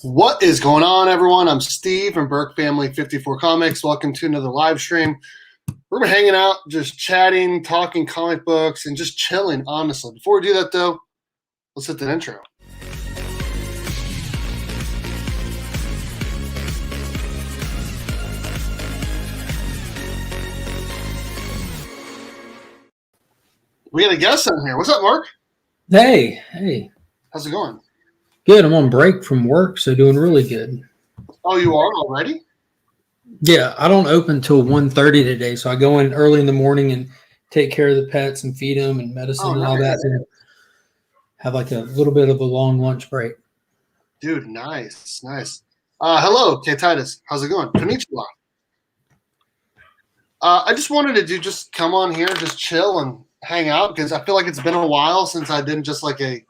What is going on, everyone? I'm Steve from Burke Family 54 Comics. Welcome to another live stream. We're hanging out, just chatting, talking comic books, and just chilling, honestly. Before we do that, though, let's hit the intro. We got a guest on here. What's up, Mark? Hey. How's it going? Good. I'm on break from work, so doing really good. Oh, you are already? Yeah, I don't open till 1:30 today, so I go in early in the morning and take care of the pets and feed them and medicine and all that. And have like a little bit of a long lunch break. Dude, nice. Hello, K Titus. How's it going? Konnichiwa. I just wanted to just come on here, just chill and hang out because I feel like it's been a while since I did just like a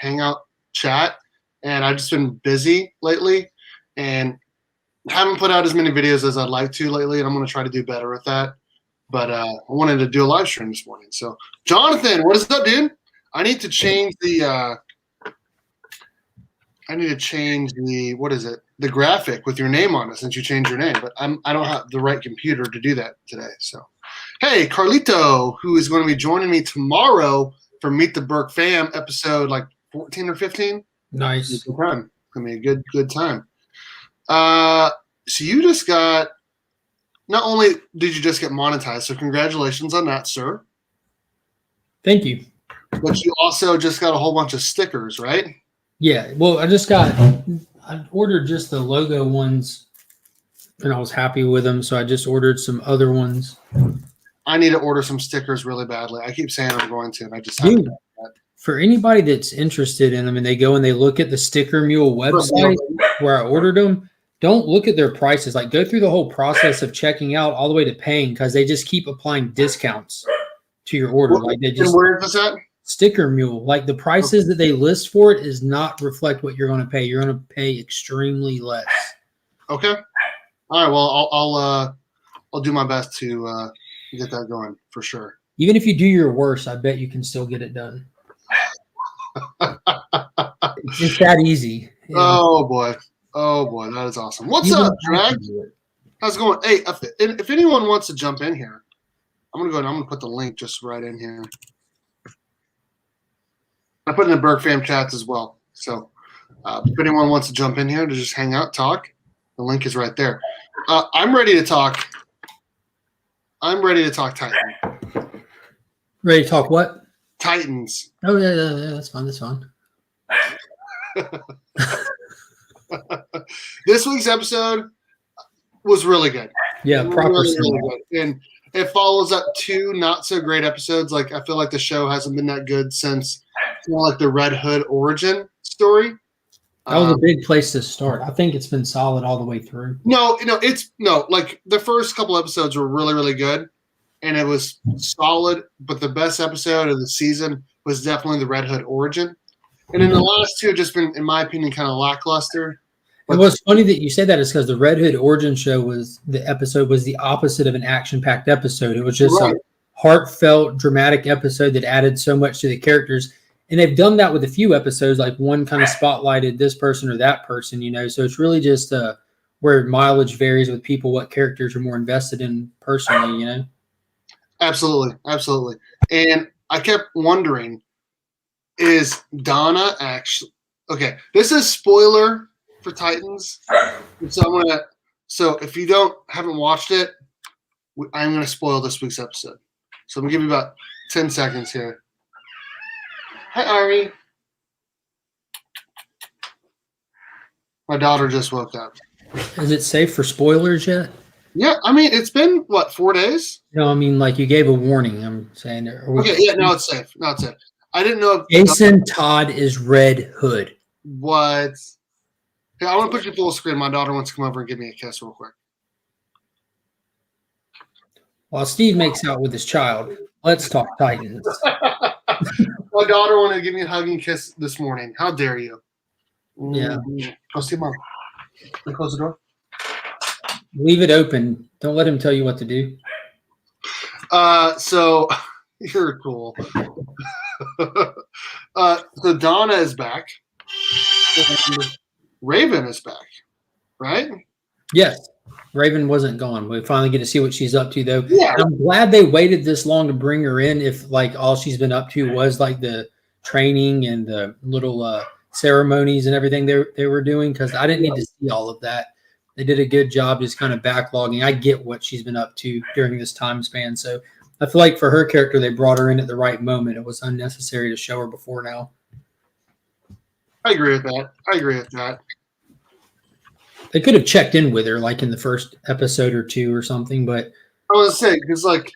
hangout chat, and I've just been busy lately and haven't put out as many videos as I'd like to lately, and I'm going to try to do better with that. But I wanted to do a live stream this morning. So, Jonathan, what is up, dude? I need to change the the graphic with your name on it since you changed your name, but I don't have the right computer to do that today. So, hey, Carlito, who is going to be joining me tomorrow for Meet the Burke Fam episode like 14 or 15. Nice. Good time. I mean, good time. So you just got, not only did you just get monetized, so congratulations on that, sir. Thank you. But you also just got a whole bunch of stickers, right? Yeah. Well, I ordered just the logo ones, and I was happy with them, so I just ordered some other ones. I need to order some stickers really badly. I keep saying I'm going to, and I just haven't done that. For anybody that's interested in them and they go and they look at the Sticker Mule website where I ordered them, don't look at their prices. Like, go through the whole process of checking out all the way to paying, because they just keep applying discounts to your order. Like, they just, and where is this at? Sticker Mule. Like, the prices that they list for it is not reflect what you're going to pay. You're going to pay extremely less. Okay. All right. Well, I'll do my best to get that going for sure. Even if you do your worst, I bet you can still get it done. It's just that easy. Oh boy, that is awesome. What's up, Drag? How's it going? Hey, if anyone wants to jump in here, I'm gonna put the link just right in here. I put in the Burke Fam chats as well. So if anyone wants to jump in here to just hang out, talk, the link is right there. I'm ready to talk. Titan. Ready to talk what? Titans. Oh yeah, that's fine. This week's episode was really good. Yeah, really good. And it follows up two not so great episodes. Like, I feel like the show hasn't been that good since like the Red Hood origin story. That was a big place to start. I think it's been solid all the way through. Like the first couple episodes were really, really good. And it was solid, but the best episode of the season was definitely the Red Hood origin. And then the last two have just been, in my opinion, kind of lackluster. It was funny that you said that is because the Red Hood origin show was the opposite of an action-packed episode. It was just a heartfelt, dramatic episode that added so much to the characters. And they've done that with a few episodes, like one kind of spotlighted this person or that person, So it's really just where mileage varies with people, what characters are more invested in personally, Absolutely. And I kept wondering, is Donna actually okay? This is spoiler for Titans, so if you haven't watched it, I'm gonna spoil this week's episode. So I'm gonna give you about 10 seconds here. Hi, Ari. My daughter just woke up. Is it safe for spoilers yet? Yeah, I mean, it's been, 4 days? No, I mean, like, you gave a warning, I'm saying. Okay, yeah, now it's safe. I didn't know if Jason Todd is Red Hood. What? Hey, I want to put you full screen. My daughter wants to come over and give me a kiss real quick. While Steve makes out with his child, let's talk Titans. My daughter wanted to give me a hug and kiss this morning. How dare you? Yeah. Go see Mom. Can I close the door? Leave it open. Don't let him tell you what to do. So you're cool. So Donna is back. Raven is back, right? Yes. Raven wasn't gone. We finally get to see what she's up to, though. Yeah. And I'm glad they waited this long to bring her in. If like all she's been up to was like the training and the little ceremonies and everything they were doing, because I didn't need to see all of that. They did a good job just kind of backlogging. I get what she's been up to during this time span. So I feel like for her character, they brought her in at the right moment. It was unnecessary to show her before now. I agree with that. They could have checked in with her like in the first episode or two or something, but I was saying because like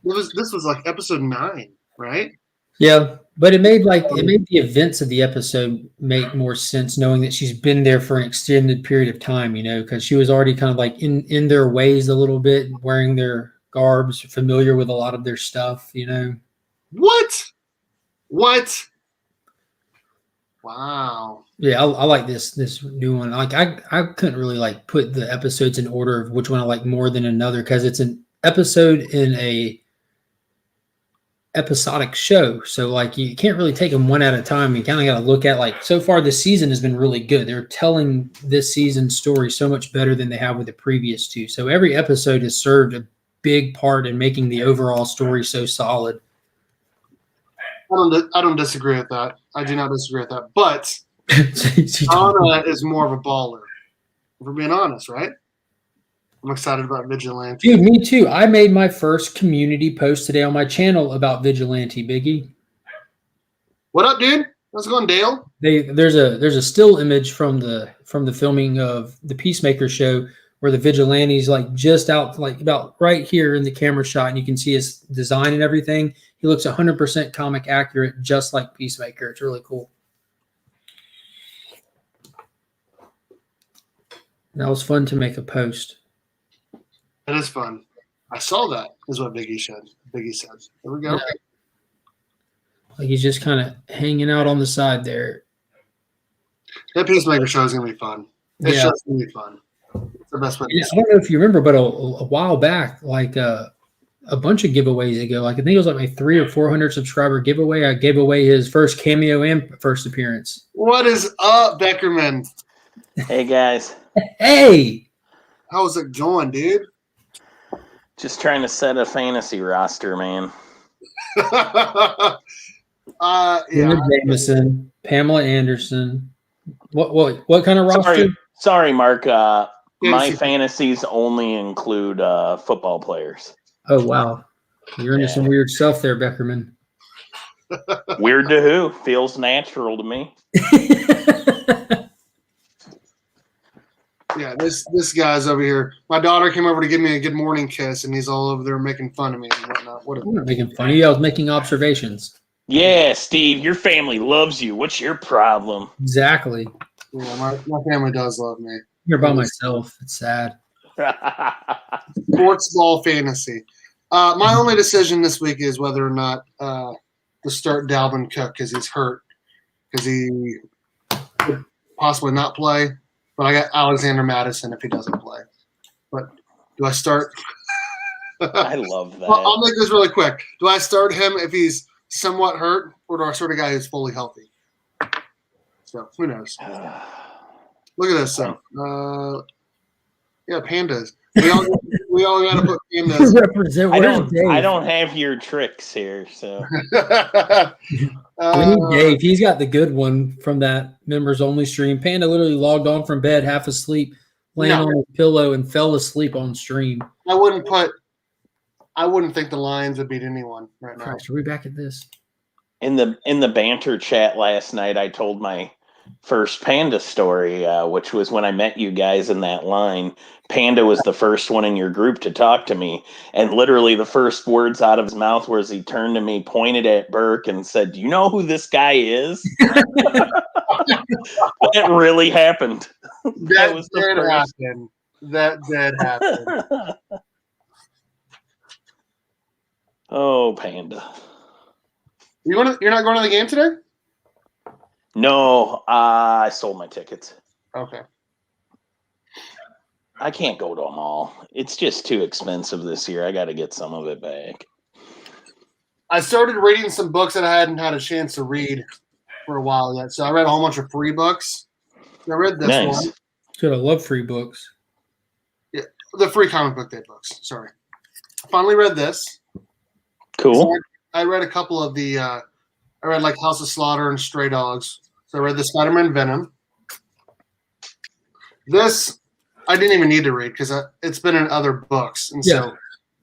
this was like episode 9, right? yeah, but it made the events of the episode make more sense knowing that she's been there for an extended period of time, because she was already kind of like in their ways a little bit, wearing their garbs, familiar with a lot of their stuff, What? Wow. Yeah, I like this new one. Like I couldn't really like put the episodes in order of which one I like more than another because it's an episode in a episodic show. So like you can't really take them one at a time. You kind of got to look at like so far this season has been really good. They're telling this season's story so much better than they have with the previous two. So every episode has served a big part in making the overall story so solid. I don't disagree with that. I do not disagree with that. But Anna is more of a baller. If we're being honest, right? I'm excited about Vigilante. Dude, me too. I made my first community post today on my channel about Vigilante, Biggie. What up, dude? How's it going, Dale? There's a still image from the filming of the Peacemaker show where the Vigilante's like just out like about right here in the camera shot, and you can see his design and everything. He looks 100% comic accurate, just like Peacemaker. It's really cool. That was fun to make a post. It is fun. I saw that, is what Biggie said. There we go. Yeah. Like he's just kind of hanging out on the side there. That Peacemaker show is going to be fun. It's just going to be fun. It's the best way to I don't know if you remember, but a while back, like a bunch of giveaways ago, like I think it was like my 300 or 400 subscriber giveaway. I gave away his first cameo and first appearance. What is up, Beckerman? Hey, guys. Hey! How's it going, dude? Just trying to set a fantasy roster, man. Yeah. Jameson, Pamela Anderson. What kind of roster? Sorry, Mark. My fantasies only include football players. Oh, wow. You're into some weird stuff there, Beckerman. Weird to who? Feels natural to me. Yeah, this guy's over here. My daughter came over to give me a good morning kiss, and he's all over there making fun of me and whatnot. I'm not making fun of you. I was making observations. Yeah, Steve, your family loves you. What's your problem? Exactly. Yeah, my family does love me. You're by myself. It's sad. Sports ball fantasy. My only decision this week is whether or not to start Dalvin Cook because he's hurt, because he could possibly not play. But I got Alexander Madison if he doesn't play. But do I start? I love that. I'll make this really quick. Do I start him if he's somewhat hurt, or do I start a guy who's fully healthy? So who knows? Look at this. So, yeah, pandas. We all got to put pandas. Represent. I don't have your tricks here, so. We need Dave. He's got the good one from that members only stream. Panda literally logged on from bed, half asleep, laying on his pillow, and fell asleep on stream. I wouldn't think the Lions would beat anyone right now. Christ, are we back at this? In the banter chat last night, I told my first Panda story, which was when I met you guys in that line. Panda was the first one in your group to talk to me, and literally the first words out of his mouth was he turned to me, pointed at Burke, and said, "Do you know who this guy is?" That really happened. That did happen. That did happen. Oh, Panda. You're not going to the game today? No, I sold my tickets. Okay. I can't go to them all. It's just too expensive this year. I got to get some of it back. I started reading some books that I hadn't had a chance to read for a while yet. So I read a whole bunch of free books. I read this Nice. one. Good, I love free books. Yeah, the free comic book day books. Sorry. Finally read this. Cool. I read a couple of the. I read like House of Slaughter and Stray Dogs. So I read the Spider-Man Venom. This I didn't even need to read because it's been in other books, and so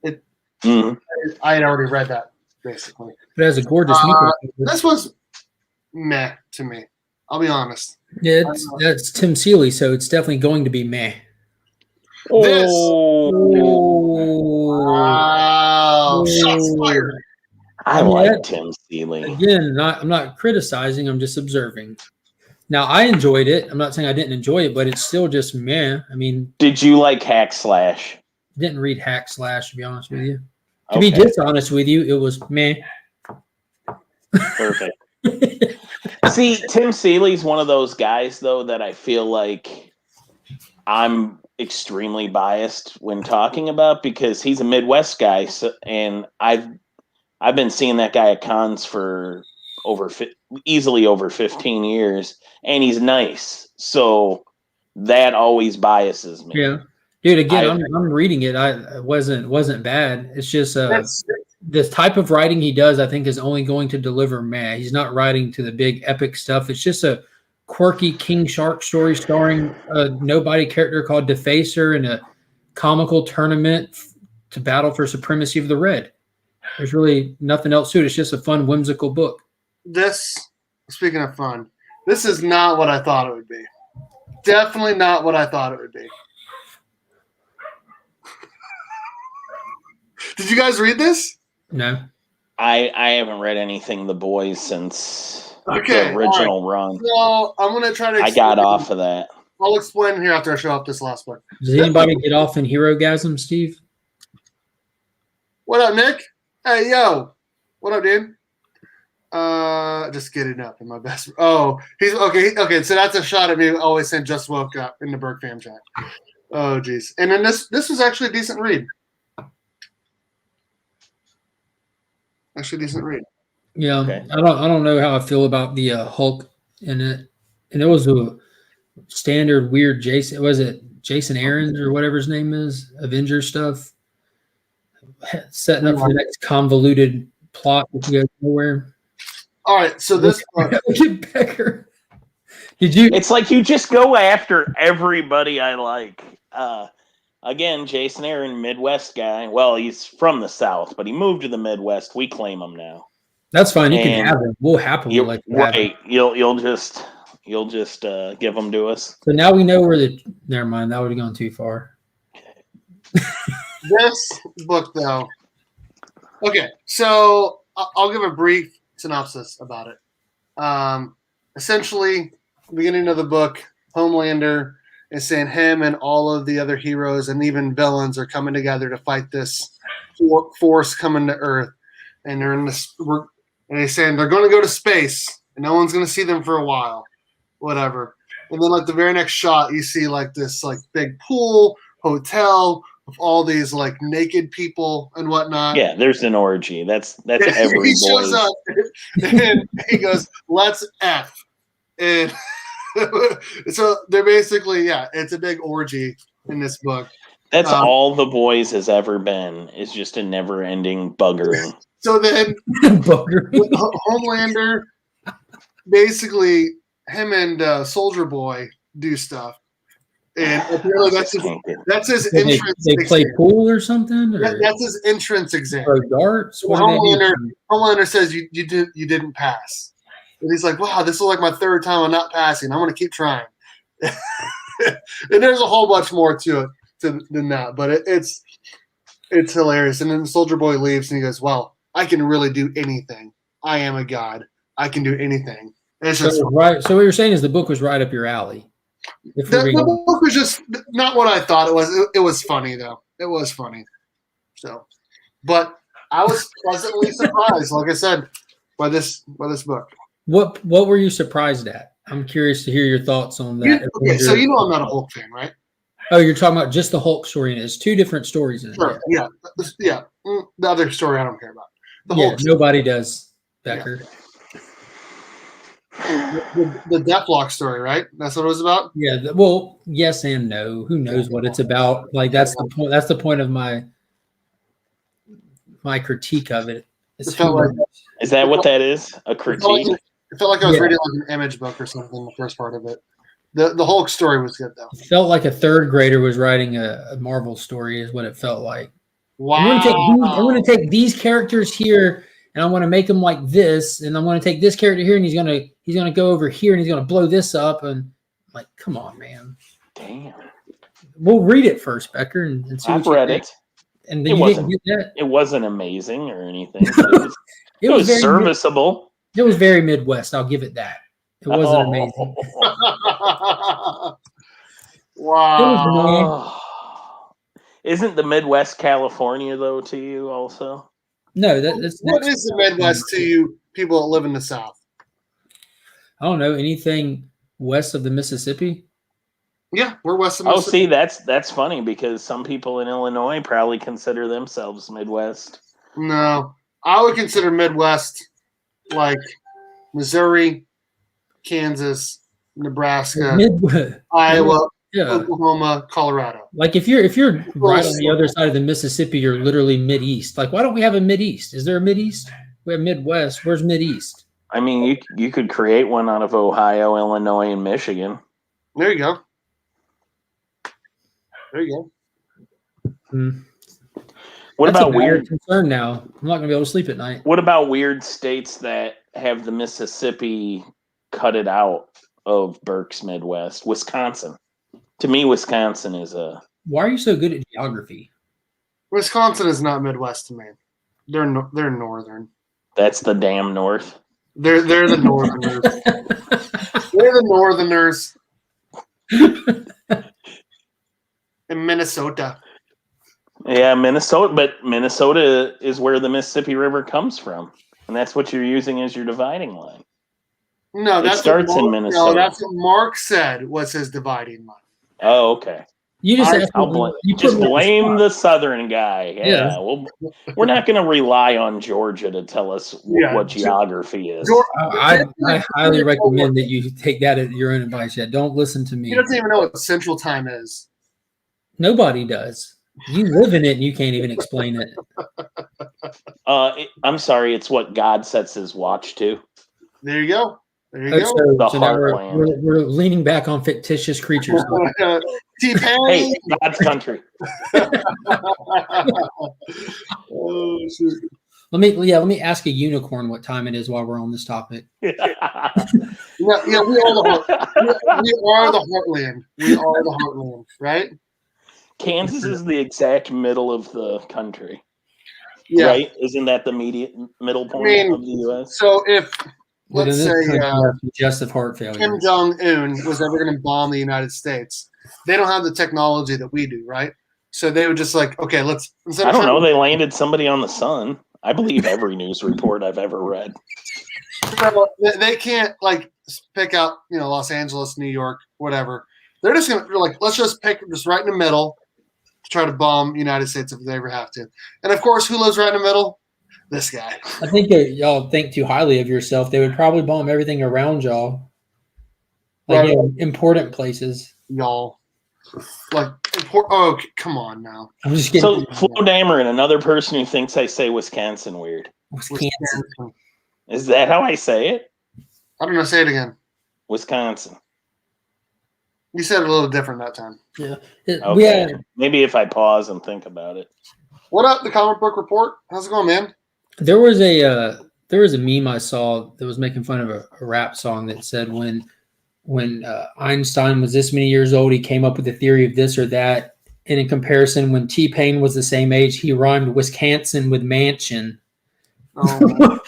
I had already read that basically. It has a gorgeous. This was meh to me. I'll be honest. Yeah, that's Tim Seeley, so it's definitely going to be meh. This. Oh. Wow. Shots fired. I like Tim Seeley. Again, I'm not criticizing. I'm just observing. Now, I enjoyed it. I'm not saying I didn't enjoy it, but it's still just meh. I mean, did you like Hack Slash? Didn't read Hack Slash, to be honest with you. To be dishonest with you, it was meh. Perfect. See, Tim Seeley's one of those guys, though, that I feel like I'm extremely biased when talking about because he's a Midwest guy, and I've been seeing that guy at cons for easily over 15 years, and he's nice. So that always biases me. Yeah, dude. Again, I'm reading it. It wasn't bad. It's just this type of writing he does, I think, is only going to deliver meh. He's not writing to the big epic stuff. It's just a quirky King Shark story starring a nobody character called Defacer in a comical tournament to battle for supremacy of the red. There's really nothing else to it. It's just a fun, whimsical book. Speaking of fun, this is not what I thought it would be. Definitely not what I thought it would be. Did you guys read this? No. I haven't read anything The Boys since the original run. So I'm going to try to I got off of that. I'll explain here after I show up this last book. Does anybody get off in Hero-gasm, Steve? What up, Nick? Hey, yo. What up, dude? Just getting up in my best. Oh, he's okay. Okay, so that's a shot at me always saying just woke up in the Berg fam chat. Oh, geez. And then this was actually a decent read. Yeah, okay. I don't know how I feel about the Hulk in it, and it was a standard weird Jason. Was it Jason Aaron's or whatever his name is? Avengers stuff, setting up for the next convoluted plot that goes nowhere. All right, so this Becker. Did you? It's like you just go after everybody I like. Again, Jason Aaron, Midwest guy. Well, he's from the South, but he moved to the Midwest. We claim him now. That's fine. You can have him. We'll happily let you have him. You'll just give them to us. So now we know where the. Never mind. That would have gone too far. This book, though. Okay, so I'll give a brief synopsis about it. Essentially, the beginning of the book, Homelander is saying him and all of the other heroes and even villains are coming together to fight this force coming to Earth, and they're in this. And he's saying they're going to go to space, and no one's going to see them for a while, whatever. And then, like the very next shot, you see like this like big pool hotel of all these like naked people and whatnot. Yeah, there's an orgy. That's every he shows up and he goes, "Let's F," and so they're basically it's a big orgy in this book. That's all The Boys has ever been, is just a never-ending buggering. So then Homelander, basically him and Soldier Boy do stuff. And apparently that's his entrance exam. They play pool or something? Or? That's his entrance exam. Or darts? Homelander says you didn't pass. And he's like, wow, this is like my third time I'm not passing. I'm going to keep trying. And there's a whole bunch more to it than that. But it's hilarious. And then Soldier Boy leaves and he goes, well, I can really do anything. I am a god. I can do anything. And it's just right. So what you're saying is the book was right up your alley. The book was just not what I thought it was. It was funny, though. It was funny. So, but I was pleasantly surprised, like I said, by this book. What were you surprised at? I'm curious to hear your thoughts on that. Okay, so you know I'm not a Hulk fan, right? Oh, you're talking about just the Hulk story, and it's two different stories in it. Sure. Yeah. The other story I don't care about. Hulk nobody does, Becker. The Deathlock story, right? That's what it was about. Yeah. Well, yes and no. Who knows what it's about? Like that's the point. That's the point of my critique of it. It felt like Is that what that is? A critique? It felt like I was reading like an image book or something. The first part of it. The whole story was good though. It felt like a third grader was writing a Marvel story, is what it felt like. Wow. I want to take these characters here, and I want to make them like this, and I want to take this character here, and he's gonna go over here, and he's gonna blow this up, and like, come on, man. Damn. We'll read it first, Becker, and see what I've read think. it. And then you didn't get that. It wasn't amazing or anything. It was very serviceable. It was very Midwest. I'll give it that. It wasn't amazing. Wow. It was Isn't the Midwest California though to you also? No, that's what is the Midwest to you people that live in the South? I don't know, anything west of the Mississippi. Yeah, we're west of Mississippi. Mississippi. See, that's funny because some people in Illinois probably consider themselves Midwest. No, I would consider Midwest like Missouri, Kansas, Nebraska, Iowa, Oklahoma, Colorado. Like if you're right on the other side of the Mississippi, you're literally Mideast. Like, why don't we have a Mideast? Is there a Mideast? We have Midwest. Where's Mideast? I mean, you could create one out of Ohio, Illinois, and Michigan. There you go. There you go. What about weird concern now? I'm not gonna be able to sleep at night. What about weird states that have the Mississippi cut it out of Burke's Midwest? Wisconsin. To me, Wisconsin is a. Why are you so good at geography? Wisconsin is not Midwest to me. They're northern. That's the damn north. They're the northerners. They're the northerners. In Minnesota. Yeah, Minnesota, but Minnesota is where the Mississippi River comes from, and that's what you're using as your dividing line. No, that starts in Minnesota. No, that's what Mark said was his dividing line. Oh, okay. You just blame the Southern guy. Yeah. Well, we're not going to rely on Georgia to tell us what geography is. I highly recommend that you take that at your own advice. Yeah, don't listen to me. He doesn't even know what Central Time is. Nobody does. You live in it and you can't even explain it. I'm sorry. It's what God sets his watch to. There you go. There you go. The heartland. We're leaning back on fictitious creatures. Hey, God's country. Oh, shoot. Let me ask a unicorn what time it is while we're on this topic. Yeah, we are the heartland. We are the heartland, right? Kansas is the exact middle of the country. Yeah. Right? Isn't that the middle point of the U.S.? So if let's say congestive heart failure, Kim Jong-un was ever going to bomb the United States, they don't have the technology that we do, right? So they would just like, okay, let's. I don't know. They landed somebody on the sun. I believe every news report I've ever read. They can't like pick out, Los Angeles, New York, whatever. They're just gonna let's just pick just right in the middle to try to bomb United States if they ever have to. And of course, who lives right in the middle? This guy. I think that y'all think too highly of yourself. They would probably bomb everything around y'all, like important places. Y'all, oh, come on now. I'm just kidding. So Flo Dameron, another person who thinks I say Wisconsin weird. Wisconsin. Is that how I say it? I don't know. Say it again. Wisconsin. You said it a little different that time. Yeah. Okay. Maybe if I pause and think about it. What up, the comic book report? How's it going, man? There was a meme I saw that was making fun of a rap song that said when Einstein was this many years old, he came up with a theory of this or that. And in comparison, when T-Pain was the same age, he rhymed Wisconsin with mansion. Oh.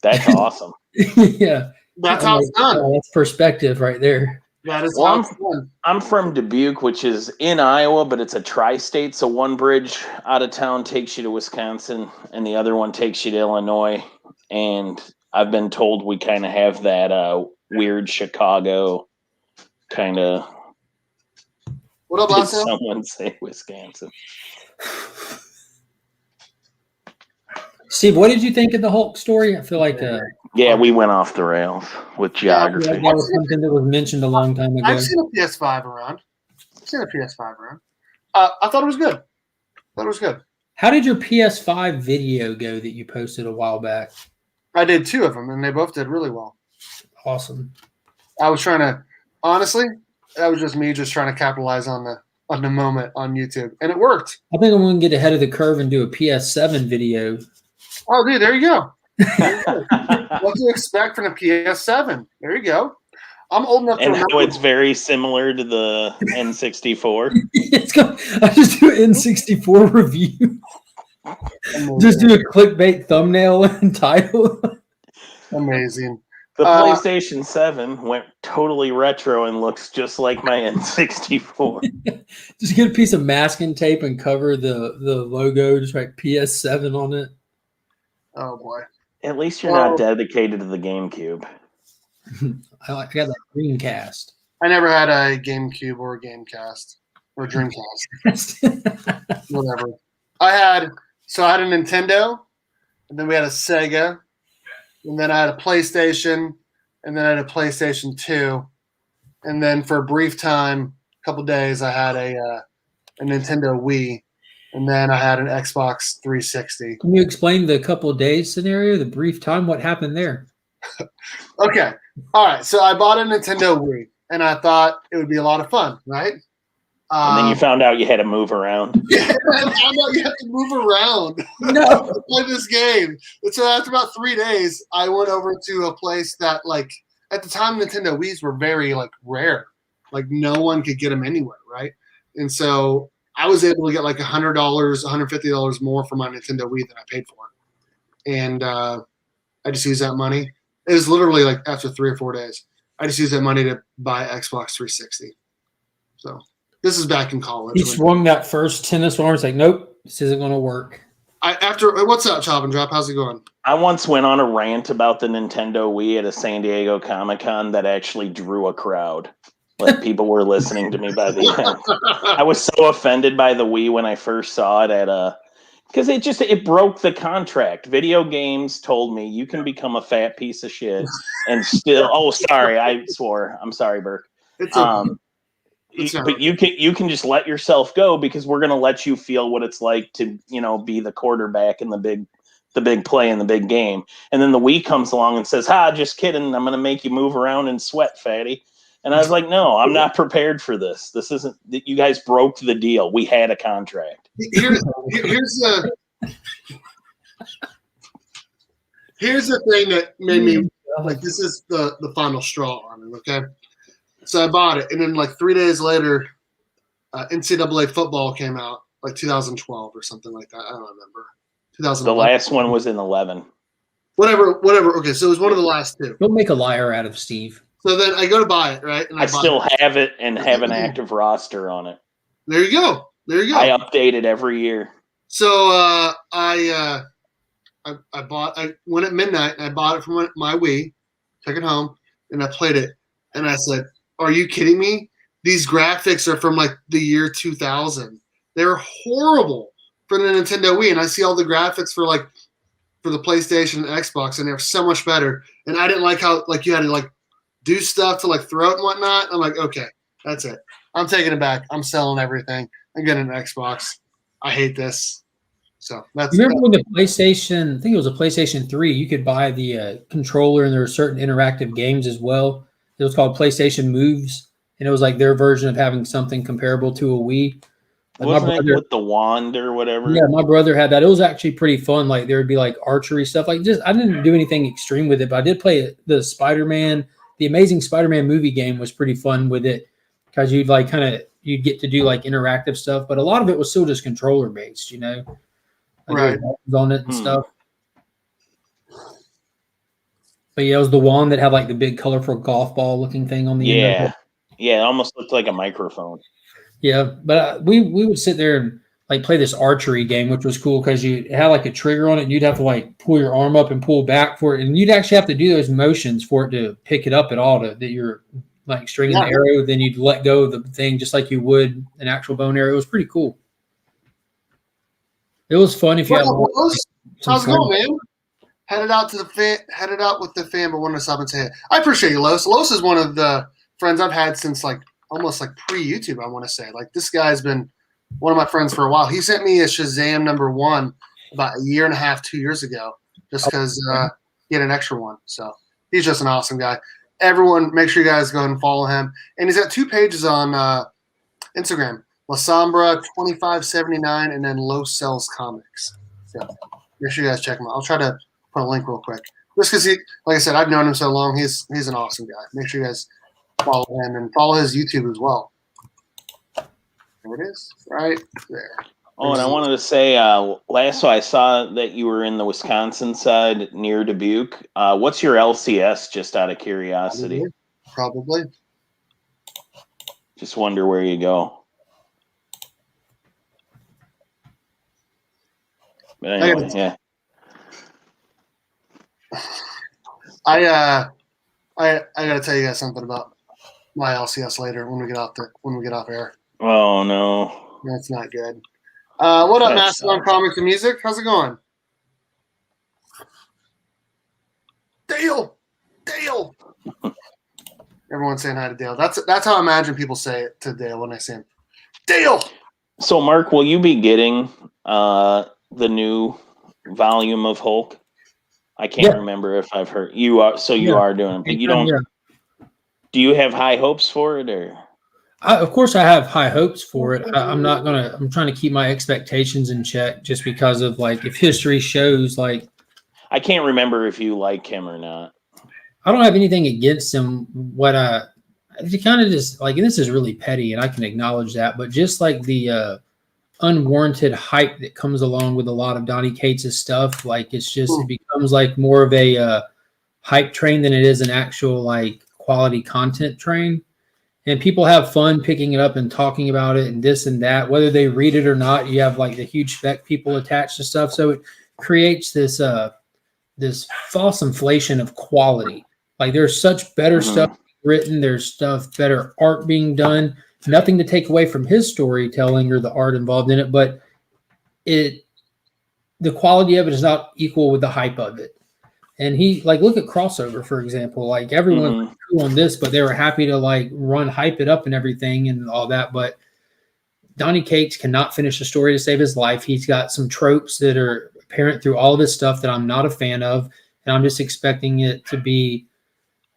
That's awesome. Yeah. That's how it's done. That's perspective right there. That is how it's done. I'm from Dubuque, which is in Iowa, but it's a tri-state. So one bridge out of town takes you to Wisconsin, and the other one takes you to Illinois. And I've been told we kind of have that weird Chicago kind of. What up, Lasso? Someone say Wisconsin. Steve, what did you think of the Hulk story? I feel like Yeah, we went off the rails with geography. That was something that was mentioned a long time ago. I've seen a PS5 around. I thought it was good. How did your PS5 video go that you posted a while back? I did 2 of them, and they both did really well. Awesome. I was trying to, honestly, that was just me just trying to capitalize on the moment on YouTube, and it worked. I think I'm going to get ahead of the curve and do a PS7 video. Oh, dude, there you go. What to expect from the PS7? There you go. I'm old enough to And remember. how it's very similar to the N64. I just do an N64 review. Just do a clickbait thumbnail and title. Amazing. The PlayStation 7 went totally retro and looks just like my N64. Just get a piece of masking tape and cover the logo. Just write PS7 on it. Oh boy. At least you're not dedicated to the GameCube. I got that Dreamcast. I never had a GameCube or a Gamecast or Dreamcast. Whatever. I had a Nintendo, and then we had a Sega, and then I had a PlayStation, and then I had a PlayStation 2, and then for a brief time, a couple days, I had a Nintendo Wii, and then I had an Xbox 360. Can you explain the couple of days scenario, the brief time? What happened there? Okay. All right. So I bought a Nintendo Wii, and I thought it would be a lot of fun, right? And then you found out you had to move around. Yeah, I found out you have to move around No. to play this game. And so after about 3 days, I went over to a place that, like, at the time, Nintendo Wiis were very, like, rare. Like, no one could get them anywhere, right? And so I was able to get, like, $100, $150 more for my Nintendo Wii than I paid for it. And I just used that money. It was literally, like, after 3 or 4 days. I just used that money to buy Xbox 360. So this is back in college. He swung that first tennis arm. It's like, nope, this isn't going to work. What's up, Chop and Drop? How's it going? I once went on a rant about the Nintendo Wii at a San Diego Comic-Con that actually drew a crowd. Like, people were listening to me by the end. I was so offended by the Wii when I first saw it at because it broke the contract. Video games told me you can become a fat piece of shit and still. Oh, sorry, I swore. I'm sorry, Burke. It's okay. But you can just let yourself go because we're gonna let you feel what it's like to be the quarterback in the big play in the big game. And then the Wii comes along and says, just kidding, I'm gonna make you move around and sweat, fatty. And I was like, no, I'm not prepared for this. This isn't. You guys broke the deal. We had a contract. Here's the thing that made me like, this is the final straw on it. Okay, so I bought it, and then like 3 days later, NCAA football came out, like 2012 or something like that. I don't remember. 2011. The last one was in 11. Whatever. Okay, so it was one of the last 2. Don't make a liar out of Steve. So then I go to buy it, right? And I still have it and have an active roster on it. There you go. I update it every year. So I went at midnight and I bought it from my Wii, took it home, and I played it. And I said, "Are you kidding me? These graphics are from like the year 2000. They're horrible for the Nintendo Wii." And I see all the graphics for the PlayStation and Xbox, and they're so much better. And I didn't like how like you had to like do stuff to like throw it and whatnot. I'm like, okay, that's it. I'm taking it back. I'm selling everything. I'm getting an Xbox. I hate this. So that's. Remember when the PlayStation? I think it was a PlayStation 3. You could buy the controller, and there were certain interactive games as well. It was called PlayStation Moves, and it was like their version of having something comparable to a Wii. Like Wasn't it with the wand or whatever? Yeah, my brother had that. It was actually pretty fun. Like there would be like archery stuff. Like I didn't do anything extreme with it, but I did play the Spider-Man. The Amazing Spider-Man movie game was pretty fun with it because you'd get to do like interactive stuff, but a lot of it was still just controller based, like right on it and stuff. But yeah, it was the one that had like the big colorful golf ball looking thing on the end of it. Yeah, it almost looked like a microphone. Yeah, but we would sit there and like play this archery game, which was cool because you had like a trigger on it, and you'd have to like pull your arm up and pull back for it, and you'd actually have to do those motions for it to pick it up at all. That you're like stringing the arrow, then you'd let go of the thing just like you would an actual bow and arrow. It was pretty cool. It was fun if you had. How's it going, man? headed out to the fan, headed out with the fan, but wanted to stop and say, hey. I appreciate you, Los. Los is one of the friends I've had since like almost like pre-YouTube. I want to say, like, this guy's been one of my friends for a while. He sent me a Shazam #1 about a year and a half, 2 years ago, just because he had an extra one. So he's just an awesome guy. Everyone, make sure you guys go ahead and follow him. And he's got 2 pages on Instagram, La Sombra 2579, and then Los Sells Comics. So make sure you guys check him out. I'll try to put a link real quick. Just because he, like I said, I've known him so long. He's an awesome guy. Make sure you guys follow him and follow his YouTube as well. There it is, right there. Oh, and I wanted to say, last I saw that you were in the Wisconsin side near Dubuque. What's your LCS, just out of curiosity? Probably. Just wonder where you go. But anyway, yeah. I gotta tell you guys something about my LCS later when we get off air. Oh no, That's not good. What up, That Mastodon sucks. Comics and Music? How's it going? Dale. Everyone's saying hi to Dale. That's how I imagine people say it to Dale when I say him. Dale. So, Mark, will you be getting the new volume of Hulk? I can't remember if I've heard you are. So you are doing it, but you don't. Yeah. Do you have high hopes for it, or? Of course, I have high hopes for it. I'm trying to keep my expectations in check, just because of, like, if history shows, like, I can't remember if you like him or not. I don't have anything against him. What it kind of just like, and this is really petty, and I can acknowledge that, but just like the unwarranted hype that comes along with a lot of Donny Cates' stuff, like, it's just, it becomes like more of a hype train than it is an actual, like, quality content train. And people have fun picking it up and talking about it and this and that, whether they read it or not. You have, like, the huge spec people attached to stuff, so it creates this this false inflation of quality. Like, there's such better stuff written, there's better art being done. Nothing to take away from his storytelling or the art involved in it, but the quality of it is not equal with the hype of it. And look at Crossover, for example. Like, everyone was cool on this, but they were happy to, like, hype it up and everything and all that. But Donny Cates cannot finish a story to save his life. He's got some tropes that are apparent through all of his stuff that I'm not a fan of. And I'm just expecting it to be,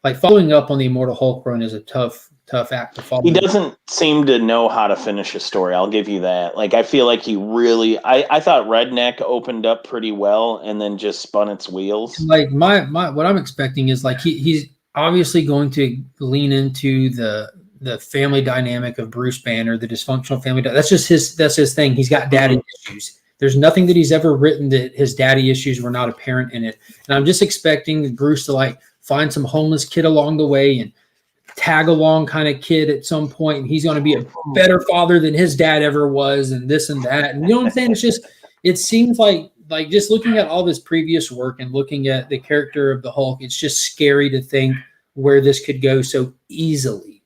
like, following up on the Immortal Hulk run is a tough act to follow. He doesn't seem to know how to finish a story. I'll give you that. Like, I feel like he really, I thought Redneck opened up pretty well and then just spun its wheels. Like, my what I'm expecting is, like, he's obviously going to lean into the family dynamic of Bruce Banner, the dysfunctional family. That's his thing. He's got daddy issues. There's nothing that he's ever written that his daddy issues were not apparent in it. And I'm just expecting Bruce to, like, find some homeless kid along the way and tag along kind of kid at some point, and he's going to be a better father than his dad ever was, and this and that. And you know what I'm saying? It's just, it seems like just looking at all this previous work and looking at the character of the Hulk, it's just scary to think where this could go so easily.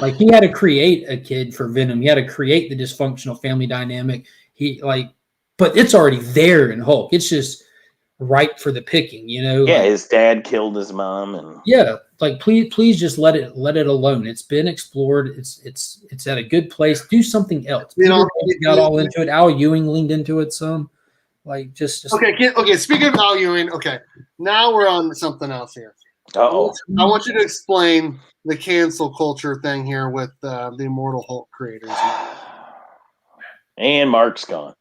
Like, he had to create a kid for Venom. He had to create the dysfunctional family dynamic. But it's already there in Hulk. It's just ripe for the picking, you know? Yeah, his dad killed his mom, and like, please just let it alone. It's been explored. It's at a good place. Do something else. You know, got all into it. Al Ewing leaned into it some. Like, just okay. Speaking of Al Ewing, okay, now we're on something else here. Uh-oh. I want you to explain the cancel culture thing here with the Immortal Hulk creators. And Mark's gone.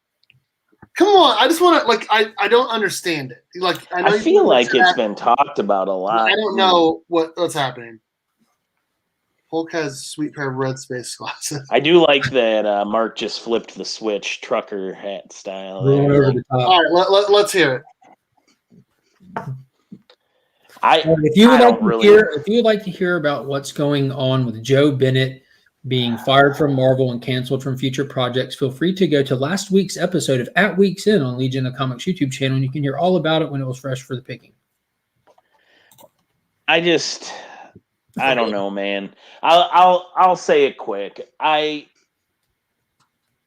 Come on, I just want to, like, I don't understand it. Like, I feel like it's been talked about a lot. I don't know what's happening. Hulk has a sweet pair of red space glasses. I do like that Mark just flipped the switch, trucker hat style. over the top. All right, let's hear it. If you would like to hear about what's going on with Joe Bennett being fired from Marvel and canceled from future projects, feel free to go to last week's episode of At Weeks In on Legion of Comics YouTube channel, and you can hear all about it when it was fresh for the picking. I don't know, man. I'll say it quick. I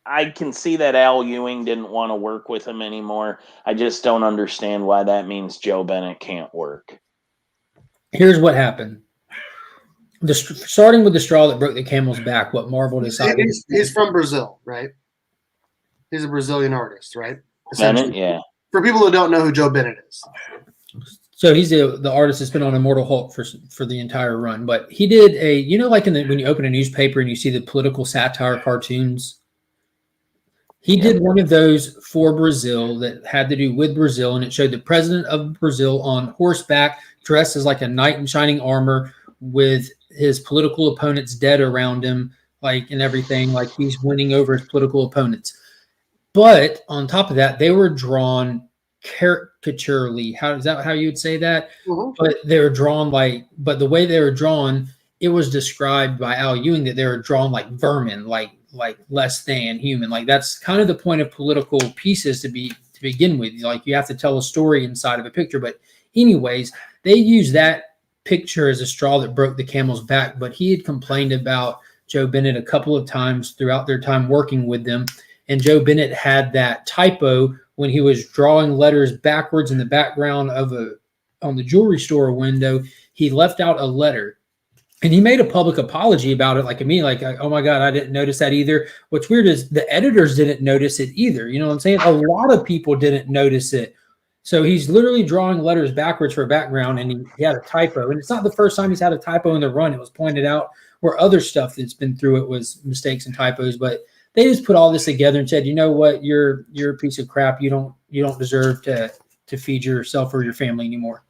I can see that Al Ewing didn't want to work with him anymore. I just don't understand why that means Joe Bennett can't work. Here's what happened. Starting with the straw that broke the camel's back, what Marvel decided. He's from Brazil, right? He's a Brazilian artist, right? Bennett, yeah. For people who don't know who Joe Bennett is. So he's the artist that's been on Immortal Hulk for the entire run. But he did like when you open a newspaper and you see the political satire cartoons. He did one of those for Brazil that had to do with Brazil, and it showed the president of Brazil on horseback, dressed as like a knight in shining armor, with his political opponents dead around him, like, and everything, like he's winning over his political opponents. But on top of that, they were drawn caricaturely. Is that how you would say that? Mm-hmm. But they were drawn but the way they were drawn, it was described by Al Ewing that they were drawn like vermin, like less than human. Like that's kind of the point of political pieces to begin with. Like you have to tell a story inside of a picture. But anyways, they used that picture as a straw that broke the camel's back. But he had complained about Joe Bennett a couple of times throughout their time working with them. And Joe Bennett had that typo when he was drawing letters backwards in the background on the jewelry store window. He left out a letter. And he made a public apology about it, like immediately, like, oh my God, I didn't notice that either. What's weird is the editors didn't notice it either. You know what I'm saying? A lot of people didn't notice it. So he's literally drawing letters backwards for a background, and he had a typo. And it's not the first time he's had a typo in the run. It was pointed out where other stuff that's been through it was mistakes and typos. But they just put all this together and said, you know what, you're a piece of crap. You don't deserve to feed yourself or your family anymore.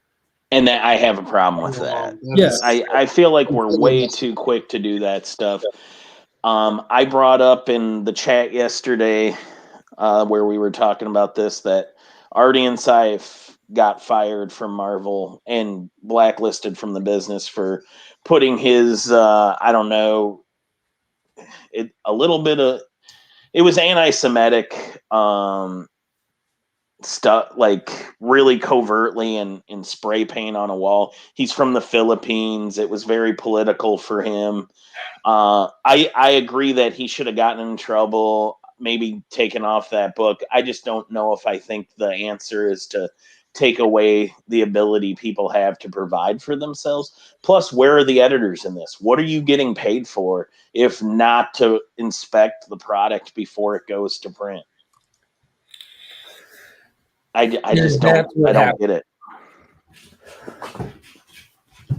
And I have a problem with that. Yes. I feel like we're way too quick to do that stuff. I brought up in the chat yesterday where we were talking about this that Artie and Saif got fired from Marvel and blacklisted from the business for putting his, I don't know, it was anti-Semitic stuff, like really covertly and in spray paint on a wall. He's from the Philippines. It was very political for him. I agree that he should have gotten in trouble, maybe taken off that book. I just don't know if I think the answer is to take away the ability people have to provide for themselves. Plus, where are the editors in this? What are you getting paid for if not to inspect the product before it goes to print? I just don't get it.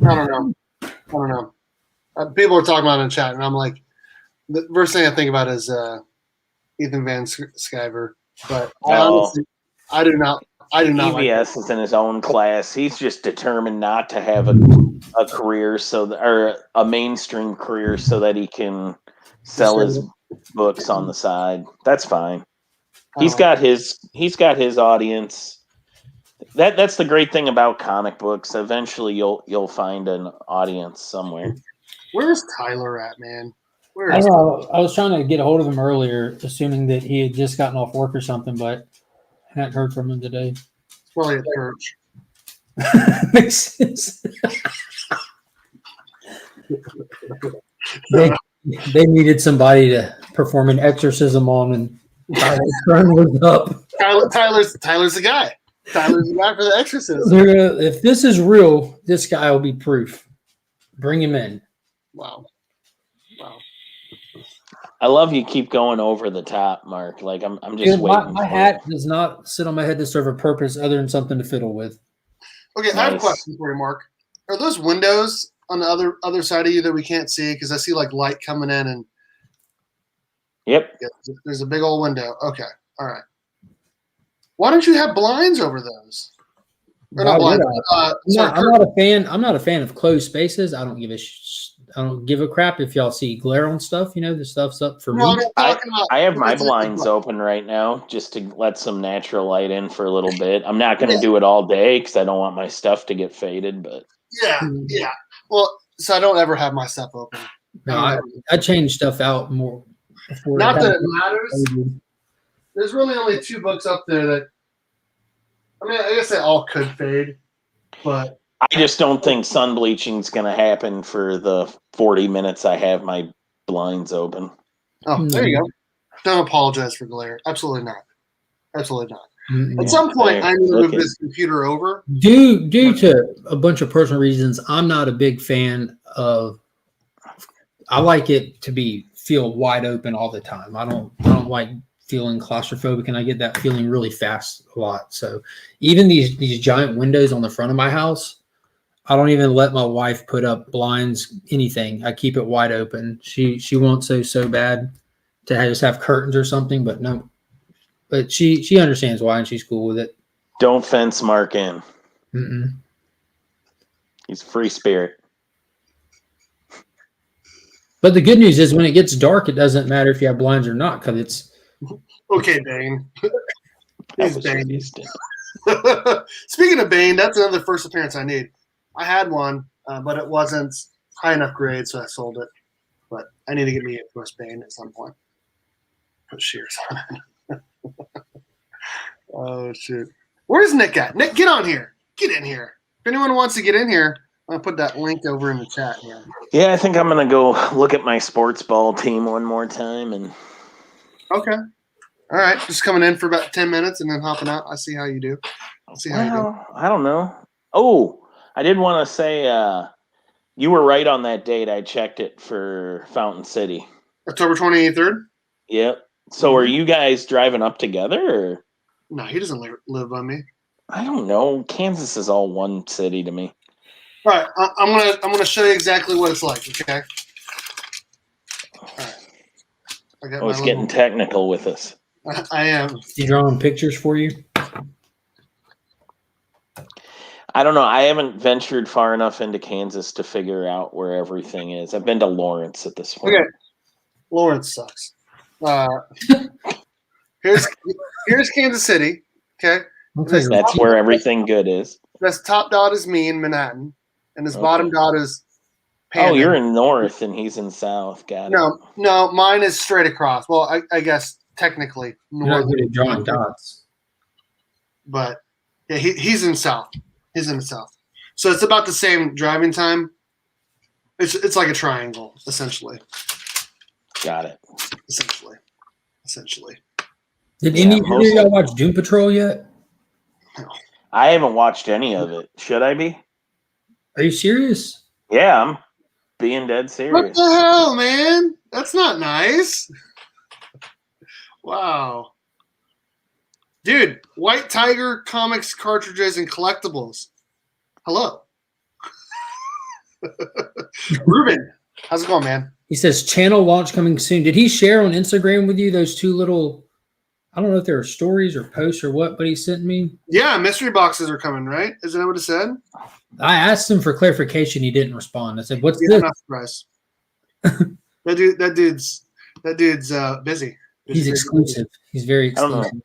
I don't know. People are talking about it in chat, and I'm like, the first thing I think about is Ethan Van Sciver. But honestly, I do not. EVS is in his own class. He's just determined not to have a career, or a mainstream career, so that he can sell his books on the side. That's fine. He's got his audience. That's the great thing about comic books. Eventually, you'll find an audience somewhere. Where's Tyler at, man? I was trying to get a hold of him earlier, assuming that he had just gotten off work or something, but I hadn't heard from him today. It's probably at church. Makes sense. They needed somebody to perform an exorcism on, and Tyler was up. Tyler's the guy. Tyler's the guy for the exorcism. If this is real, this guy will be proof. Bring him in. Wow. I love you keep going over the top, Mark. Like I'm just waiting. My hat does not sit on my head to serve a purpose other than something to fiddle with. Okay, nice. I have a question for you, Mark. Are those windows on the other side of you that we can't see? Because I see like light coming in and. Yep. Yeah, there's a big old window. Okay. All right. Why don't you have blinds over those? Or not blinds. I'm not a fan. I'm not a fan of closed spaces. I don't give a crap if y'all see glare on stuff. You know, the stuff's up for me. I have my blinds open right now just to let some natural light in for a little bit. I'm not going to do it all day because I don't want my stuff to get faded. But yeah. Well, so I don't ever have my stuff open. No, I change stuff out more. Not that it matters. There's really only 2 books up there that. I mean, I guess they all could fade, but. I just don't think sun bleaching is going to happen for the 40 minutes I have my blinds open. Oh, there you go. Don't apologize for glare. Absolutely not. Absolutely not. Mm-mm. At some point, I need to move Okay. this computer over. Due to a bunch of personal reasons, I'm not a big fan of. I like it to feel wide open all the time. I don't like feeling claustrophobic, and I get that feeling really fast a lot. So even these giant windows on the front of my house, I don't even let my wife put up blinds, anything. I keep it wide open. She wants so bad to just have curtains or something, but no. But she understands why, and she's cool with it. Don't fence Mark in. Mm-mm. He's a free spirit. But the good news is when it gets dark, it doesn't matter if you have blinds or not, because it's Okay, Bane. That He's was Bane. Houston. Speaking of Bane, that's another first appearance I need. I had one, but it wasn't high enough grade, so I sold it. But I need to get me a first Bane at some point. Put shears on it. Oh, shoot. Where's Nick at? Nick, get on here. Get in here. If anyone wants to get in here, I'll put that link over in the chat here. Yeah, I think I'm gonna go look at my sports ball team one more time and Okay. All right. Just coming in for about 10 minutes and then hopping out. I see how you do. I'll see how you do. well, I don't know. Oh, I did want to say you were right on that date. I checked it for Fountain City. October 23rd? Yep. So are you guys driving up together or? No, he doesn't live by me. I don't know. Kansas is all one city to me. All right. I'm gonna show you exactly what it's like, okay? All right. I got Oh, it's getting technical with us. I am. he drawing pictures for you. I don't know. I haven't ventured far enough into Kansas to figure out where everything is. I've been to Lawrence at this point. Okay. Lawrence sucks. Here's Kansas City. Okay. That's where everything good is. This top dot is me in Manhattan, and this bottom dot is Panda. Oh, you're in north and he's in south. Got it. No, mine is straight across. Well, I guess technically You're not good at drawing dots. But yeah, he's in south. He's in the south. So it's about the same driving time. It's like a triangle, essentially. Got it. Essentially. Did any of y'all watch Doom Patrol yet? No. I haven't watched any of it. Should I be? Are you serious? Yeah, I'm being dead What serious. the hell, man? That's not nice. Wow. Dude, White Tiger comics, cartridges, and collectibles. Hello. Ruben, how's it going, man? He says channel launch coming soon. Did he share on Instagram with you those two little, I don't know if they were stories or posts or what, but he sent me? Yeah, mystery boxes are coming, right? Isn't that what it said? I asked him for clarification. He didn't respond. I said, what's Yeah, this? I'm not surprised. That dude's busy. He's exclusive. He's very I don't know. exclusive.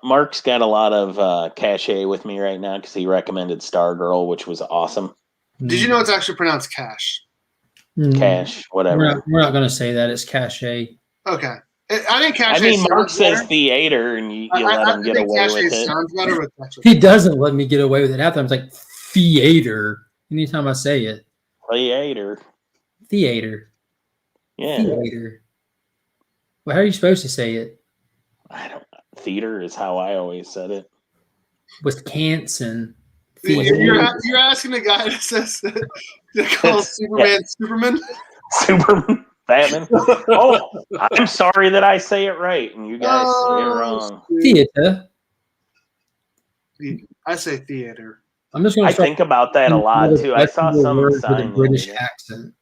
Mark's got a lot of cachet with me right now because he recommended Stargirl, which was awesome. Did you know it's actually pronounced cash? Cash, whatever. We're not going to say that. It's cachet. Okay. I think cash. I mean, Mark says theater, and you let him get away with it. Sounds better with He doesn't let me get away with it. Half the time, it's like theater. Anytime I say it, Theater. theater. Yeah. Theater. Well, how are you supposed to say it? I don't. Theater is how I always said it. Wisconsin. You're asking the guy that says that calls Superman Superman. Superman. Batman. Oh, I'm sorry that I say it right, and you guys say it wrong. Theater. I say theater. I'm just going I to think about that a lot too. I saw some with a sign British there. accent.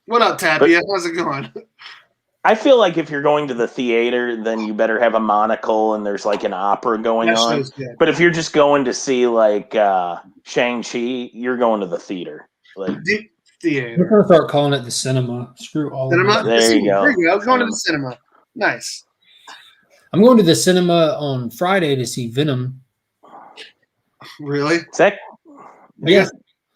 What up, Tappy? How's it going? I feel like if you're going to the theater, then you better have a monocle and there's like an opera going on. But if you're just going to see like Shang-Chi, you're going to the theater. Like theater. We're going to start calling it the cinema. Screw all of it. There you go. There you go. I was going to the cinema. Nice. I'm going to the cinema on Friday to see Venom. Really? Yeah.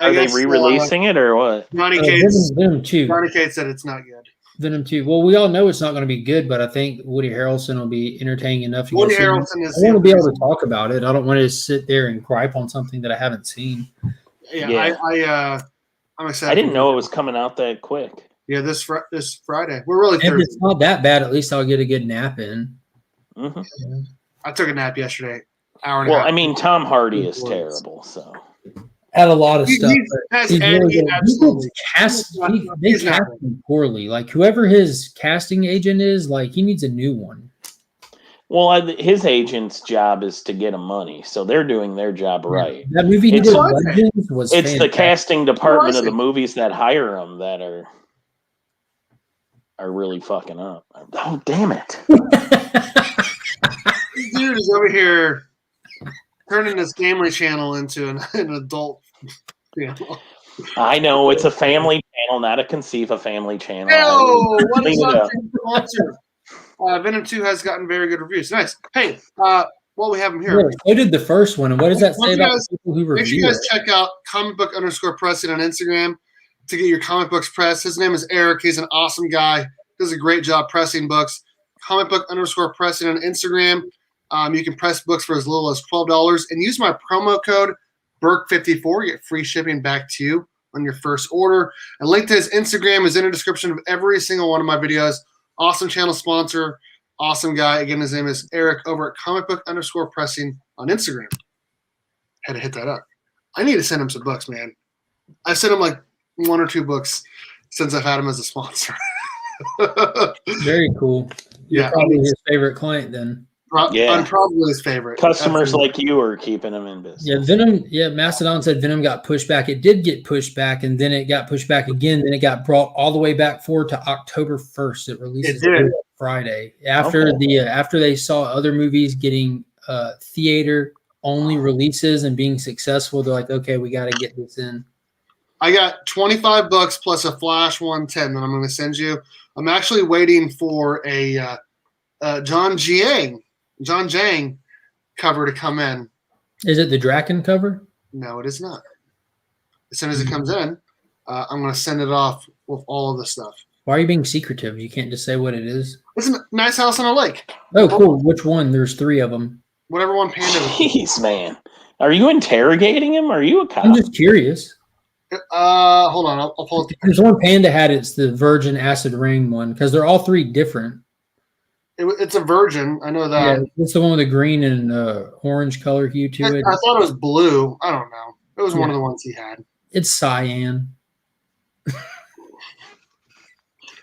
Are they re-releasing it or what? Johnny Cates. Venom 2. Johnny Cates said it's not good. Venom 2. Well, we all know it's not going to be good, but I think Woody Harrelson will be entertaining enough. Woody Harrelson is. I want to be able to talk about it. I don't want to sit there and gripe on something that I haven't seen. Yeah. I'm excited. I didn't know it was coming out that quick. Yeah, this Friday. We're really If Thursday. it's not that bad, at least I'll get a good nap in. Mm-hmm. Yeah. I took a nap yesterday. Hour and a Well, half. I mean, Tom Hardy is terrible, so. Had a lot of He- stuff. he's- but has he's Eddie really good. absolutely. They He's not cast him poorly. Like whoever his casting agent is, like he needs a new one. Well, his agent's job is to get him money, so they're doing their job right. That movie he It's- did, Legends, was It's the fantastic. casting department of the it? movies that hire him that are really fucking up. Oh, damn it. This dude is over here turning this family channel into an adult channel. I know it's a family channel, not a conceive a family channel. Yo, what is Clean it up, up. sponsor? Venom 2 has gotten very good reviews. Nice. Hey, while we have him here, Yeah, so did the first one. And what does that say about the people who make sure you review guys it? check out comicbook_pressing on Instagram to get your comic books pressed. His name is Eric. He's an awesome guy. Does a great job pressing books. Comicbook_pressing on Instagram. You can press books for as little as $12 and use my promo code BURK54. Get free shipping back to you on your first order. And link to his Instagram is in the description of every single one of my videos. Awesome channel sponsor. Awesome guy. Again, his name is Eric over at comicbook_pressing on Instagram. Had to hit that up. I need to send him some books, man. I've sent him like 1 or 2 books since I've had him as a sponsor. Very cool. You're Yeah, probably his favorite client then. Yeah. I'm probably his favorite. Customers Absolutely. like you are keeping them in business. Yeah, Venom. Yeah, Mastodon said Venom got pushed back. It did get pushed back, and then it got pushed back again. Then it got brought all the way back forward to October 1st. It releases It did. Friday after after they saw other movies getting theater only releases and being successful. They're like, okay, we got to get this in. I got $25 plus a Flash 110 that I'm going to send you. I'm actually waiting for a John Jang cover to come in. Is it the Draken cover? No, it is not. As soon as it comes in, I'm going to send it off with all of the stuff. Why are you being secretive? You can't just say what it is. It's a nice house on a lake. Oh, cool. Which one? There's 3 of them. Whatever one Panda. Jeez, man. Are you interrogating him? Or are you a cop? I'm just curious. Hold on. I'll pull it. There's one Panda had. It's the Virgin Acid Rain one because they're all 3 different. It's a virgin. I know that. Yeah, it's the one with the green and orange color hue to it. I thought it was blue. I don't know. It was one of the ones he had. It's cyan.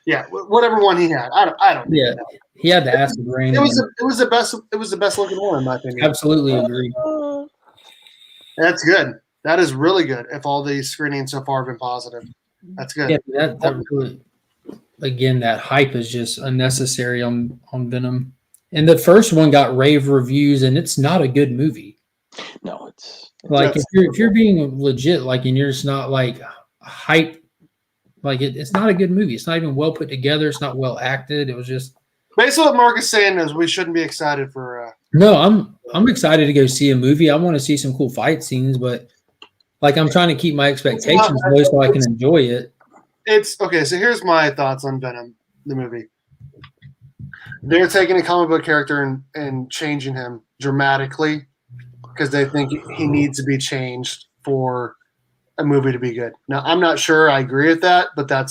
Yeah, whatever one he had. I don't. Yeah, he had the acid rain. It was the best. It was the best looking one in my opinion. Absolutely agree. That's good. That is really good. If all the screenings so far have been positive, that's good. Yeah, that really, again, that hype is just unnecessary on Venom. And the first one got rave reviews, and it's not a good movie. No, it's Like if you're being legit, like, and you're just not like hype, like it's not a good movie. It's not even well put together. It's not well acted. It was just. Basically, what Mark is saying is we shouldn't be excited for. No, I'm excited to go see a movie. I want to see some cool fight scenes, but like I'm trying to keep my expectations low so I can enjoy it. It's okay. So here's my thoughts on Venom, the movie. They're taking a comic book character and changing him dramatically because they think he needs to be changed for a movie to be good. Now, I'm not sure I agree with that, but I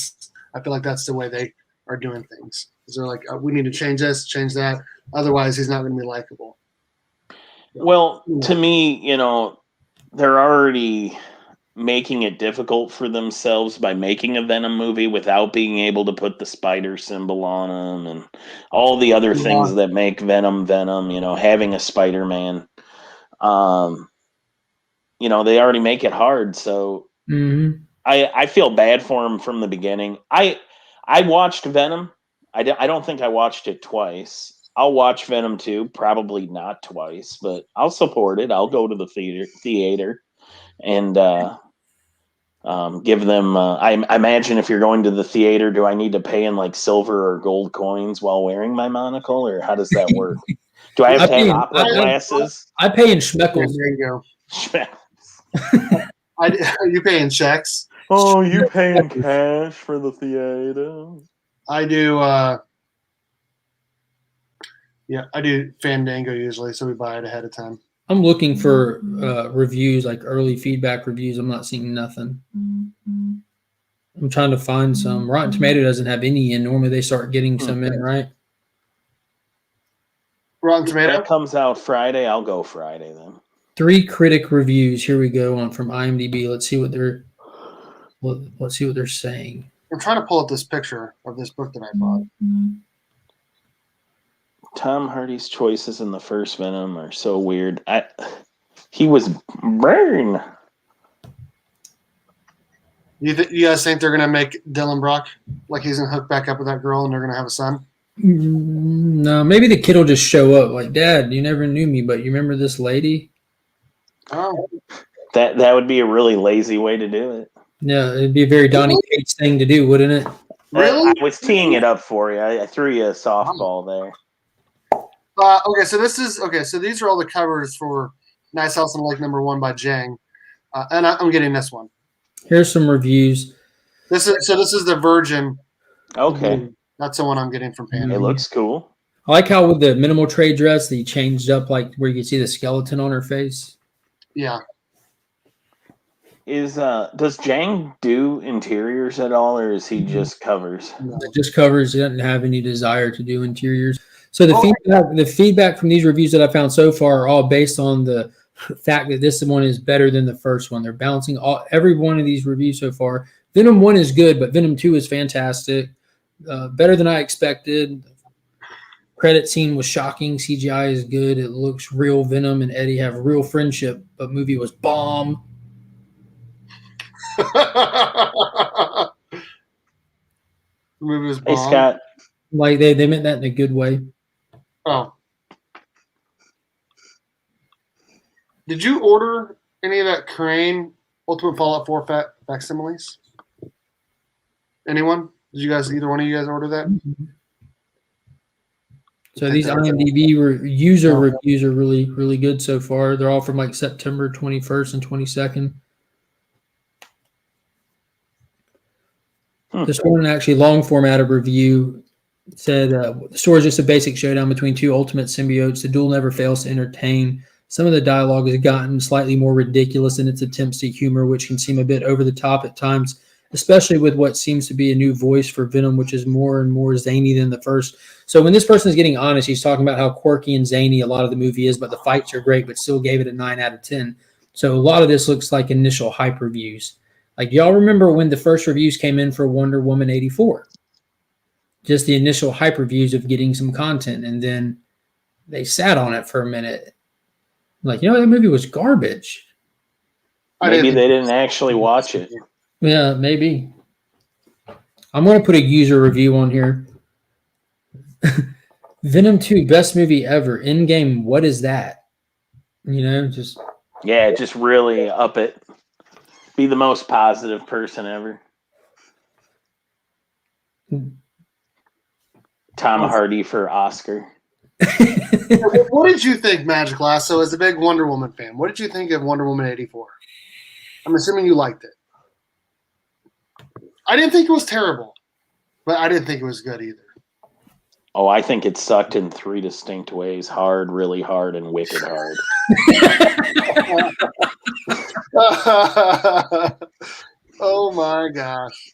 feel like that's the way they are doing things. They're like, we need to change this, change that. Otherwise, he's not going to be likable. well, to me, they're already making it difficult for themselves by making a Venom movie without being able to put the spider symbol on them and all the other things that make Venom, having a Spider-Man. They already make it hard. So I feel bad for him from the beginning. I watched Venom. I don't think I watched it twice. I'll watch Venom 2, probably not twice, but I'll support it. I'll go to the theater and give them. I imagine if you're going to the theater, do I need to pay in like silver or gold coins while wearing my monocle, or how does that work? Do I have to have opera glasses? I pay in schmeckles. There you go. Are you paying checks? Oh, you paying cash for the theater? I do. I do Fandango usually, so we buy it ahead of time. I'm looking for reviews, like early feedback reviews. I'm not seeing nothing. I'm trying to find some. Rotten Tomato doesn't have any in. Normally they start getting some in, right? Rotten If Tomato. that comes out Friday, I'll go Friday then. 3 critic reviews. Here we go on from IMDb. Let's see what they're saying. I'm trying to pull up this picture of this book that I bought. Tom Hardy's choices in the first Venom are so weird. He was burn. You guys think they're gonna make Dylan Brock like he's gonna hook back up with that girl and they're gonna have a son? No, maybe the kid will just show up like, Dad, you never knew me, but you remember this lady? Oh, That would be a really lazy way to do it. Yeah, it'd be a very Donnie Cates thing to do, wouldn't it? really? I was teeing it up for you. I threw you a softball there. Okay, so these are all the covers for Nice House on the Lake #1 by Jang, and I'm getting this one. Here's some reviews. This is the Virgin. Okay. That's the one I'm getting from Panda. It looks cool. I like how with the minimal trade dress that he changed up, like where you can see the skeleton on her face. Yeah. Does Jang do interiors at all, or is he just covers? No. It just covers. He doesn't have any desire to do interiors. So the feedback from these reviews that I found so far are all based on the fact that this one is better than the first one. They're bouncing every one of these reviews so far. Venom 1 is good, but Venom 2 is fantastic. Better than I expected. Credit scene was shocking. CGI is good. It looks real. Venom and Eddie have real friendship, but movie was bomb. The movie was bomb. Hey, Scott. Like they meant that in a good way. Oh. Did you order any of that Crane Ultimate Fallout 4 facsimiles? Anyone? Did you guys, either one of you guys order that? So these IMDb user reviews are really, really good so far. They're all from like September 21st and 22nd. This one actually long formatted review said the story is just a basic showdown between two ultimate symbiotes. The duel never fails to entertain. Some of the dialogue has gotten slightly more ridiculous in its attempts to humor, which can seem a bit over the top at times, especially with what seems to be a new voice for Venom, which is more and more zany than the first. So when this person is getting honest, he's talking about how quirky and zany a lot of the movie is, but the fights are great, but still gave it a 9 out of 10. So a lot of this looks like initial hype reviews. Like, y'all remember when the first reviews came in for Wonder Woman 84? Just the initial hype reviews of getting some content, and then they sat on it for a minute. Like, you know, that movie was garbage. Maybe they didn't actually watch it. Yeah, maybe. I'm going to put a user review on here. Venom 2, best movie ever. Endgame, what is that? You know, just... Yeah, just really up it. Be the most positive person ever. Tom Hardy for Oscar. What did you think, Magic Lass? So as a big Wonder Woman fan, what did you think of Wonder Woman 84? I'm assuming you liked it. I didn't think it was terrible, but I didn't think it was good either. Oh, I think it sucked in 3 distinct ways. Hard, really hard, and wicked hard. Oh my gosh.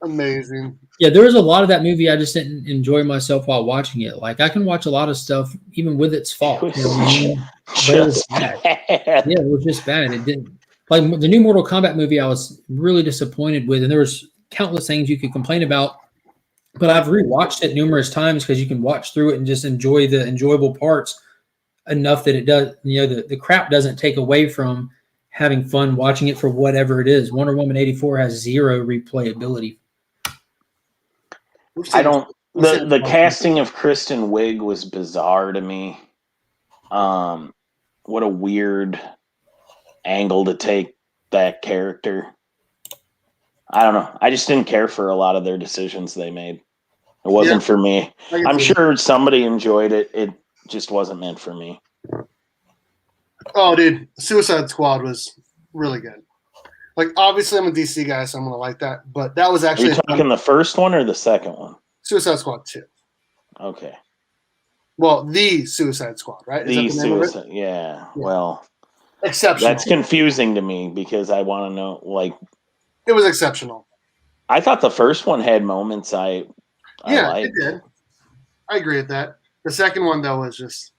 Amazing. Yeah, there was a lot of that movie I just didn't enjoy myself while watching it. Like, I can watch a lot of stuff even with its fault. You know what I mean? But it was bad. Yeah, it was just bad. It didn't, like the new Mortal Kombat movie I was really disappointed with, and there was countless things you could complain about. But I've rewatched it numerous times because you can watch through it and just enjoy the enjoyable parts enough that it does, you know, the crap doesn't take away from having fun watching it for whatever it is. Wonder Woman 84 has 0 replayability. I don't. The casting of Kristen Wiig was bizarre to me. What a weird angle to take that character. I don't know. I just didn't care for a lot of their decisions they made. It wasn't for me. I'm sure somebody enjoyed it. It just wasn't meant for me. Oh, dude, Suicide Squad was really good. Like, obviously, I'm a DC guy, so I'm gonna like that. But that was Are actually you talking the first one or the second one? Suicide Squad 2. Okay. Well, the Suicide Squad, right? Is that the name of it? Yeah. Well, Exceptional. that's confusing to me because I want to know, like, It was exceptional. I thought the first one had moments I Yeah, liked. it did. I agree with that. The second one though was just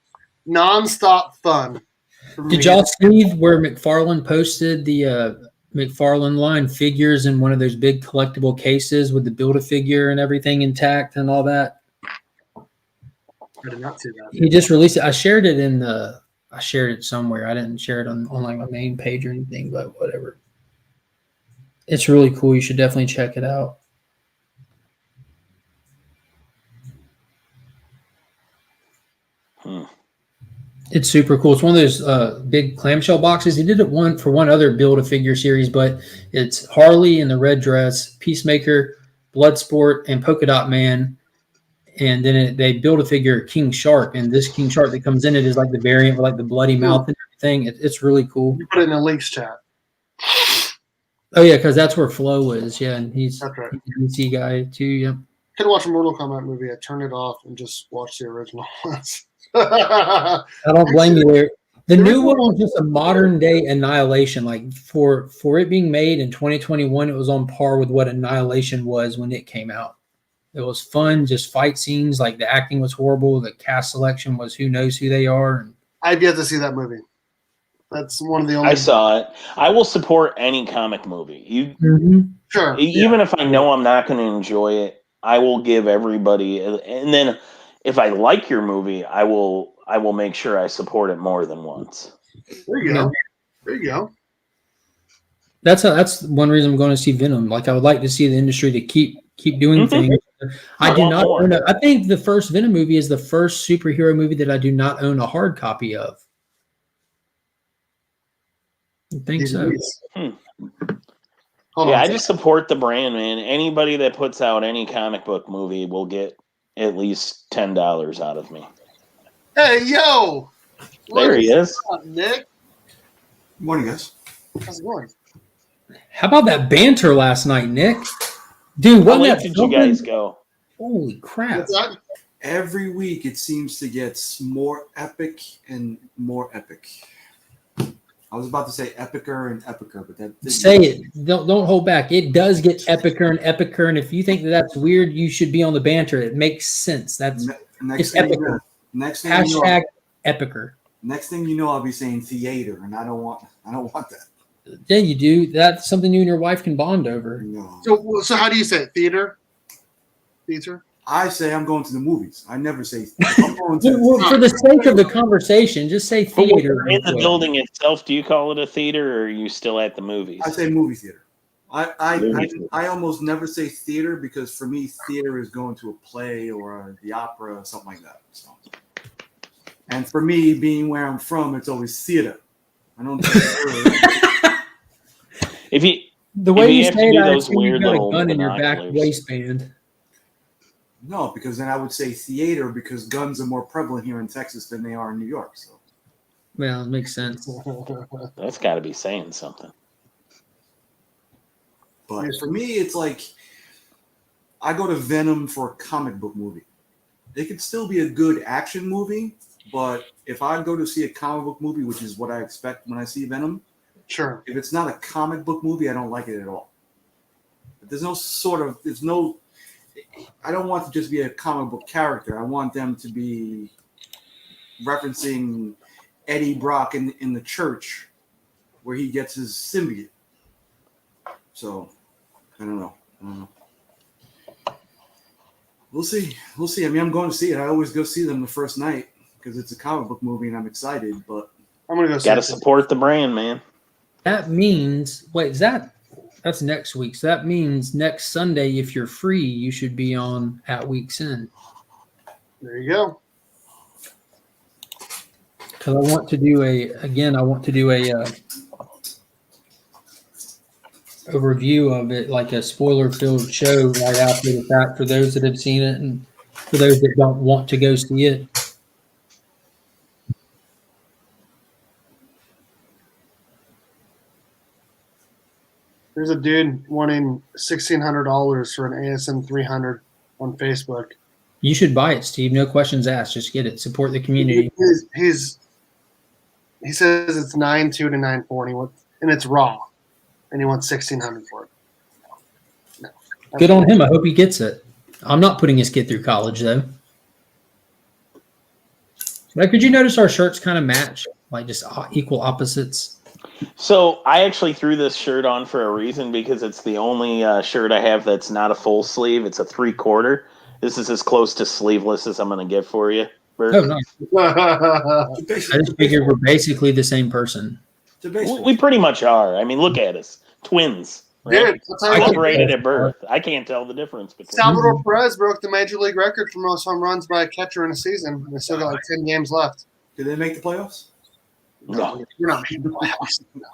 nonstop fun. Did y'all see where McFarlane posted the McFarlane line figures in one of those big collectible cases with the Build-A-Figure and everything intact and all that? I did not see that. He just released it. I shared it somewhere. I didn't share it on like my main page or anything, but whatever. It's really cool. You should definitely check it out. It's super cool. It's one of those big clamshell boxes. He did it for one other Build-A-Figure series, but it's Harley in the red dress, Peacemaker, Bloodsport, and Polka Dot Man. And then they Build-A-Figure King Shark, and this King Shark that comes in it is like the variant with like the bloody mouth and everything. It's really cool. You put it in the links chat. Oh yeah, because that's where Flo is. Yeah, and he's That's right. he's a DC guy too. Yeah. Could watch a Mortal Kombat movie. I turned it off and just watched the original ones. I don't blame you there. The new one was just a modern day Annihilation. Like for it being made in 2021, it was on par with what Annihilation was when it came out. It was fun, just fight scenes. Like the acting was horrible. The cast selection was who knows who they are. I've yet to see that movie. That's one of the only. I saw it. I will support any comic movie. Sure. Even if I know I'm not going to enjoy it, I will give everybody. And then, if I like your movie, I will make sure I support it more than once. There you go. There you go. That's one reason I'm going to see Venom. Like I would like to see the industry to keep doing things. I do not own I think the first Venom movie is the first superhero movie that I do not own a hard copy of. I think so. I just support the brand, man. Anybody that puts out any comic book movie will get at least $10 out of me. Hey, yo! There he is. Up, Nick? Good morning, guys. How's it going? How about that banter last night, Nick? Dude, How late did you guys go? Holy crap. What's that? Every week it seems to get more epic and more epic. I was about to say epicer and epicer, but that say it. Don't hold back. It does get epicer and epicer, and if you think that's weird, you should be on the banter. It makes sense. That's it's epicer. Hashtag epicer. Next thing you know, I'll be saying theater, and I don't want that. Yeah, you do. That's something you and your wife can bond over. No. So how do you say it? Theater? Theater? I say I'm going to the movies. I never say I'm going to for the sake of the conversation, just say theater. In the building itself, do you call it a theater, or are you still at the movies? I say movie theater. I almost never say theater because for me, theater is going to a play or the opera or something like that. So. And for me, being where I'm from, it's always theater. I don't. The way you say it, I those assume weird you've got little a gun in your back binoculars. waistband. No, because then I would say theater because guns are more prevalent here in Texas than they are in New York. So, well, it makes sense. That's got to be saying something. But for me, it's like I go to Venom for a comic book movie. It could still be a good action movie, but if I go to see a comic book movie, which is what I expect when I see Venom, sure. If it's not a comic book movie, I don't like it at all. But I don't want to just be a comic book character. I want them to be referencing Eddie Brock in the church where he gets his symbiote. So, I don't know. We'll see. I mean, I'm going to see it. I always go see them the first night because it's a comic book movie and I'm excited. But I'm going to go see it. Got to support the brand, man. That means, that's next week. So that means next Sunday, if you're free, you should be on at Week's End. There you go. Because I want to do a review of it, like a spoiler-filled show right after the fact for those that have seen it and for those that don't want to go see it. There's a dude wanting $1,600 for an ASM 300 on Facebook. You should buy it, Steve. No questions asked. Just get it. Support the community. He says it's 9.2 to 9.4, and it's raw, and he wants $1,600 for it. No. Good on him. I hope he gets it. I'm not putting his kid through college, though. Like, did you notice our shirts kind of match? Like, just equal opposites? So I actually threw this shirt on for a reason because it's the only shirt I have that's not a full sleeve. It's a 3/4. This is as close to sleeveless as I'm going to get for you, Bert. Oh, nice. I just figured we're basically the same person. We pretty much are. I mean, look at us. Twins. Right? Dude, I'll tell you Separated at birth. I can't tell the difference between Salvador Perez broke the major league record for most home runs by a catcher in a season. They still got like 10 games left. Did they make the playoffs? No. You're not making the playoffs. No.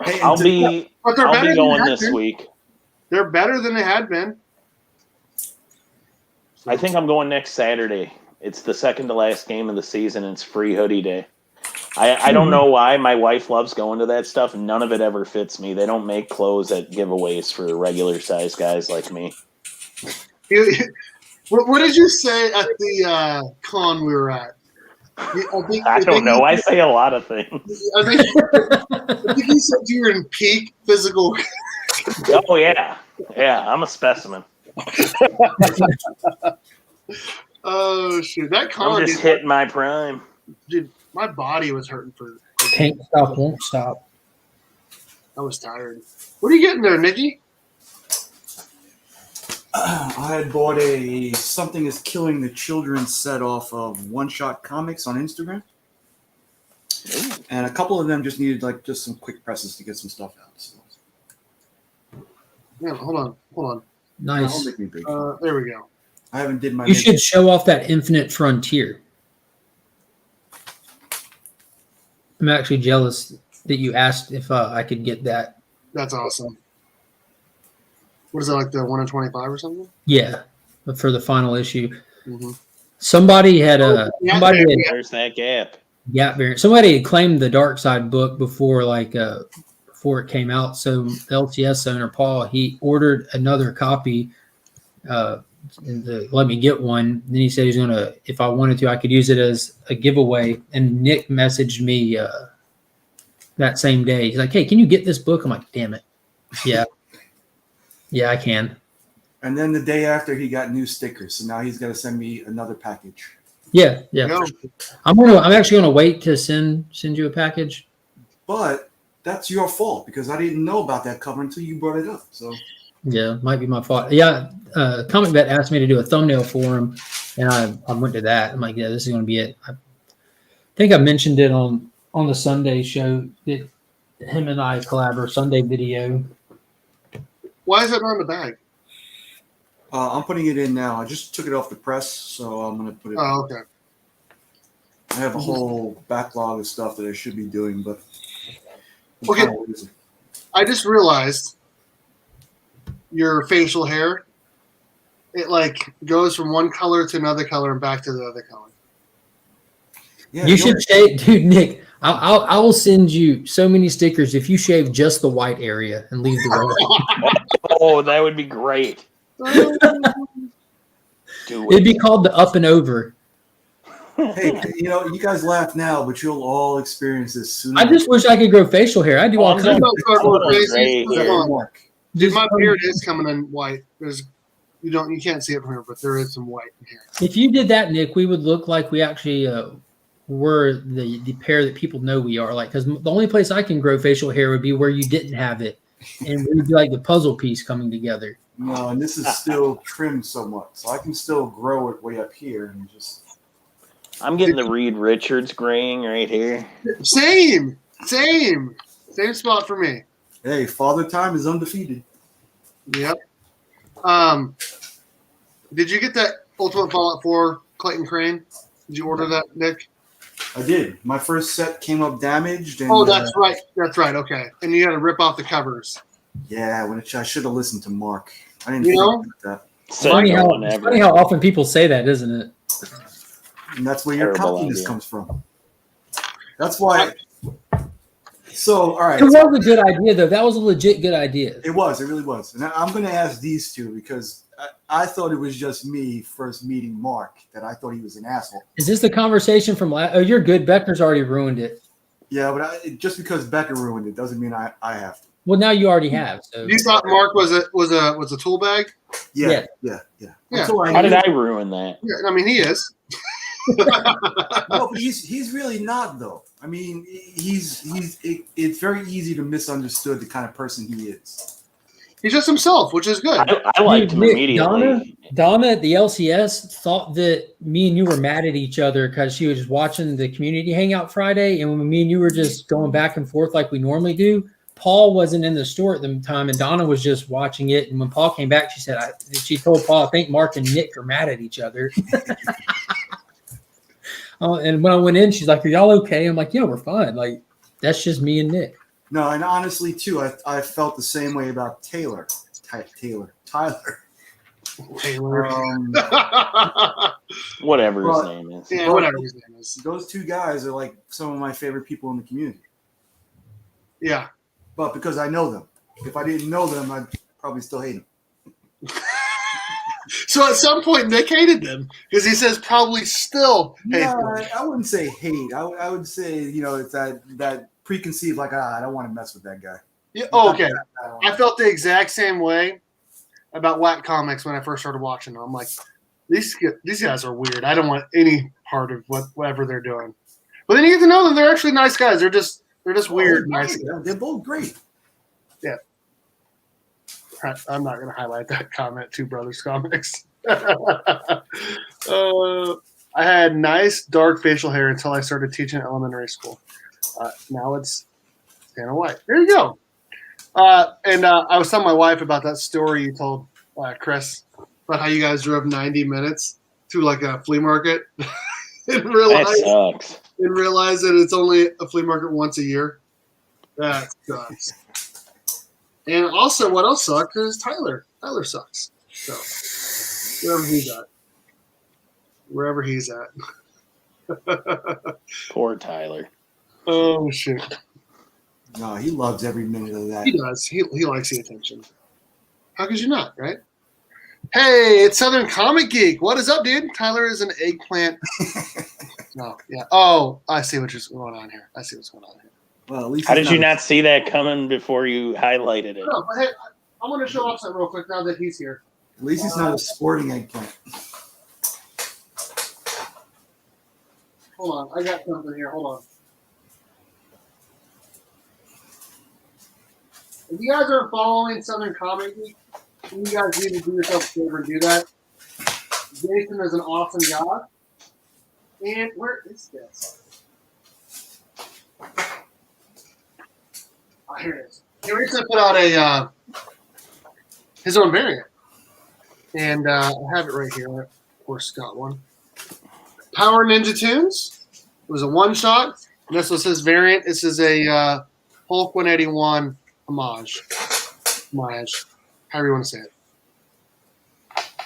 Hey, I'll be going than this week. They're better than they had been. I think I'm going next Saturday. It's the second to last game of the season. And it's free hoodie day. I don't know why. My wife loves going to that stuff, and none of it ever fits me. They don't make clothes at giveaways for regular size guys like me. What did you say at the con we were at? I don't know. I say a lot of things. I think you said you were in peak physical. Oh, yeah. Yeah, I'm a specimen. Oh, shoot. That con, I'm just hitting my prime. Dude, my body was hurting for. Can't stop, won't stop. I was tired. What are you getting there, Nikki? I had bought a Something is Killing the Children set off of One Shot Comics on Instagram. And a couple of them just needed just some quick presses to get some stuff out. So. Yeah, hold on. Nice. That'll make me big. There we go. I haven't did my. You should show off that Infinite Frontier. I'm actually jealous that you asked if I could get that. That's awesome. What is that, like the 1 in 25 or something? Yeah, but for the final issue. Mm-hmm. Somebody had There's that gap. Gap variant. Somebody had claimed the Dark Side book before before it came out. So the LTS owner Paul, he ordered another copy and let me get one. Then he said he's gonna, if I wanted to, I could use it as a giveaway. And Nick messaged me that same day. He's like, "Hey, can you get this book?" I'm like, "Damn it, yeah, yeah, I can." And then the day after, he got new stickers. So now he's got to send me another package. Yeah. No. I'm actually gonna wait to send you a package. But that's your fault because I didn't know about that cover until you brought it up. So yeah, might be my fault. Yeah, Comic Vet asked me to do a thumbnail for him, and I went to that. I'm like, yeah, this is gonna be it. I think I mentioned it on the Sunday show that him and I collab Sunday video. Why is it not in the bag? I'm putting it in now. I just took it off the press, so I'm going to put it. Oh, okay. I have a whole backlog of stuff that I should be doing, but Okay. I just realized your facial hair, it goes from one color to another color and back to the other color. Yeah, you should shave, dude. Nick, I will send you so many stickers if you shave just the white area and leave the red. Oh, that would be great. It'd be called the up and over. Hey, you guys laugh now, but you'll all experience this soon. I just wish I could grow facial hair. I do all kinds of. Dude, my beard is coming in white. You can't see it from here, but there is some white in here. If you did that, Nick, we would look like we actually were the pair that people know we are. Because the only place I can grow facial hair would be where you didn't have it, and we'd be like the puzzle piece coming together. No, and this is still trimmed somewhat, so I can still grow it way up here and just. I'm getting the Reed Richards graying right here. Same spot for me. Hey, Father Time is undefeated. Yep. Did you get that Ultimate Fallout 4 Clayton Crane? Did you order that, Nick? I did. My first set came up damaged. And, that's right. That's right. Okay. And you had to rip off the covers. Yeah, I should have listened to Mark. I didn't think about that. It's funny how often people say that, isn't it? And that's where your cockiness comes from. That's why. So, all right. It was a good idea, though. That was a legit good idea. It was. It really was. And I'm going to ask these two because I thought it was just me first meeting Mark that I thought he was an asshole. Is this the conversation from last? Oh, you're good. Becker's already ruined it. Yeah, but just because Becker ruined it doesn't mean I have to. Well, now you already have. So You thought Mark was a tool bag? Yeah. Yeah. How did I ruin that? Yeah, I mean, he is. No, but he's really not though. I mean, it's very easy to misunderstood the kind of person he is. He's just himself, which is good. I liked him Nick, immediately. Donna at the LCS thought that me and you were mad at each other because she was just watching the community hangout Friday, and when me and you were just going back and forth like we normally do. Paul wasn't in the store at the time, and Donna was just watching it. And when Paul came back, she told Paul, I think Mark and Nick are mad at each other. And when I went in, she's like, "Are y'all okay?" I'm like, "Yeah, we're fine. Like, that's just me and Nick." No, and honestly, too, I felt the same way about Tyler. Whatever his name is. Yeah, whatever his name is. Those two guys are like some of my favorite people in the community. Yeah. But because I know them. If I didn't know them, I'd probably still hate them. So at some point, Nick hated them because he says probably still hate them. I wouldn't say hate. I would say, it's that preconceived, like, I don't want to mess with that guy. Yeah, oh, okay. I felt the exact same way about Whack Comics when I first started watching them. I'm like, these guys are weird. I don't want any part of whatever they're doing. But then you get to know them. They're actually nice guys. They're just weird. Nice. They're both great. Yeah. I'm not going to highlight that comment. Two Brothers Comics. I had nice dark facial hair until I started teaching elementary school. Now it's Santa White. There you go. And I was telling my wife about that story you told Chris about how you guys drove 90 minutes to like a flea market and realized that it's only a flea market once a year. That sucks. And also, what else sucks is Tyler. Tyler sucks. So wherever he's at. Poor Tyler. Oh shit. No, he loves every minute of that. He does. He likes the attention. How could you not, right? Hey, it's Southern Comic Geek. What is up, dude? Tyler is an eggplant. No, yeah. Oh, I see what's going on here. Well, at least how did you not see that coming before you highlighted it? No, but hey, I want to show off something real quick now that he's here. At least he's not a sporting eggplant. Hold on. I got something here. Hold on. If you guys aren't following Southern Comic Geek, you guys need to do yourself a favor and do that. Jason is an awesome guy. And where is this? Oh, here it is. He recently put out his own variant. And I have it right here. Of course, got one. Power Ninja Tunes. It was a one-shot. And this was his variant. This is a Hulk 181 homage, however you want to say it.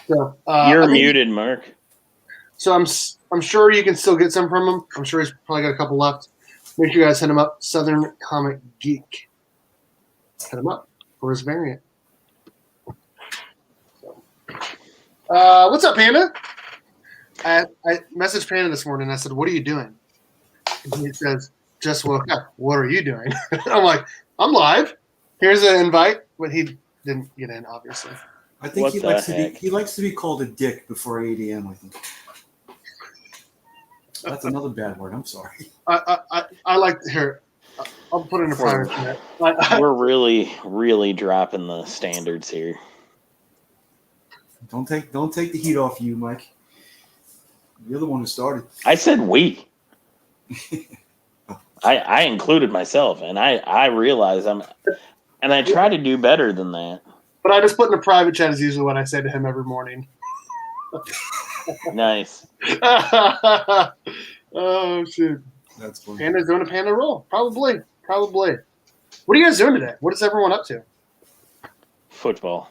So you're muted, Mark. So I'm sure you can still get some from him. I'm sure he's probably got a couple left. Make sure you guys hit him up. Southern Comic Geek. Hit him up for his variant. So, what's up, Panda? I messaged Panda this morning. I said, "What are you doing?" And he says, "Just woke up. What are you doing?" I'm like, "I'm live. Here's an invite," but he didn't get in, obviously. I think he likes to be called a dick before 8 a.m. I think that's another bad word. I'm sorry. I like to hear. I'll put in a private chat. We're really, really dropping the standards here. Don't take the heat off you, Mike. You're the one who started. I said we. I included myself, and I realize and I try to do better than that. But I just put in a private chat is usually what I say to him every morning. Nice. Oh shoot. That's funny. Panda's doing a panda roll. Probably. What are you guys doing today? What is everyone up to? Football.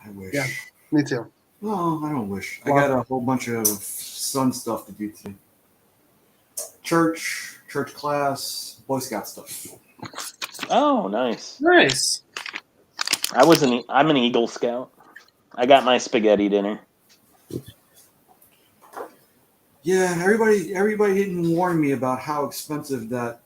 I wish. Yeah, me too. No, I don't wish. I got a whole bunch of son stuff to do today. Church class, Boy Scout stuff. Oh, nice. Nice. I'm an Eagle Scout. I got my spaghetti dinner. Yeah, everybody didn't warn me about how expensive the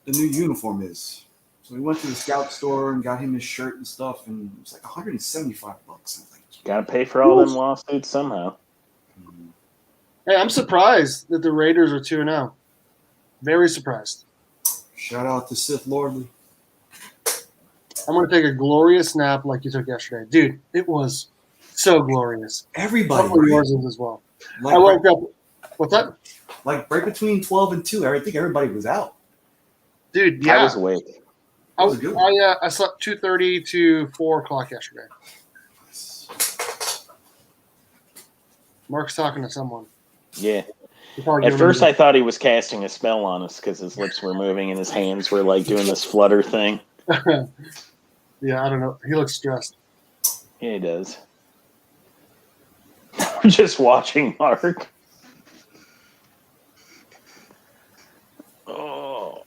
new uniform is. So we went to the Scout store and got him his shirt and stuff, and it was like $175. I was like, Got to pay for all them lawsuits somehow. Hey, I'm surprised that the Raiders are 2-0. Very surprised. shout out to Sith Lordly. I'm going to take a glorious nap like you took yesterday. Dude, it was so glorious. Everybody. Hopefully yours is as well. Like, I woke up. What's that? Like right between 12 and 2, I think everybody was out. Dude, yeah. I was awake. I slept 2:30 to 4 o'clock yesterday. Mark's talking to someone. Yeah. At first, I thought he was casting a spell on us because his lips were moving and his hands were like doing this flutter thing. Yeah, I don't know. He looks stressed. Yeah, he does. I'm just watching Mark. Oh.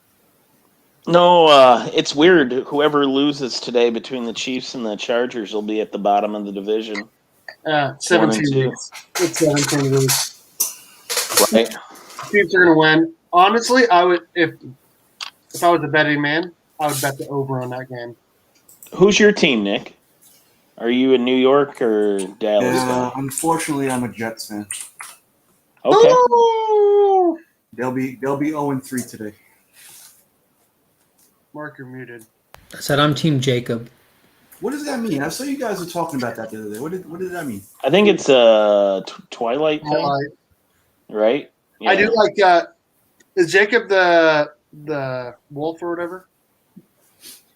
No, it's weird. Whoever loses today between the Chiefs and the Chargers will be at the bottom of the division. 17 weeks. It's 17 weeks. Right. Chiefs are going to win. Honestly, I would if I was a betting man, I would bet the over on that game. Who's your team, Nick? Are you in New York or Dallas? Unfortunately, I'm a Jets fan. Okay. Oh! They'll be 0-3 today. Mark, you're muted. I said I'm Team Jacob. What does that mean? I saw you guys were talking about that the other day. What did that mean? I think it's a Twilight thing, right? Yeah. I do like. Is Jacob the wolf or whatever?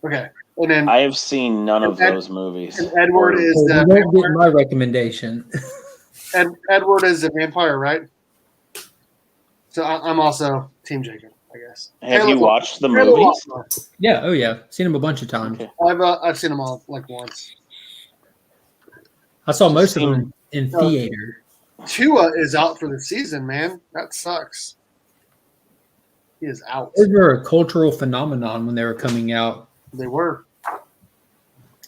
Okay, and then I have seen none of those movies. And Edward is You the won't get my recommendation. Edward is a vampire, right? So I'm also Team Jacob, I guess. Have you watched the movies? Yeah, oh yeah, seen him a bunch of times. Okay. I've seen them all like once. I saw most of them in theater. Tua is out for the season, man. That sucks. He is out. They were a cultural phenomenon when they were coming out, They were.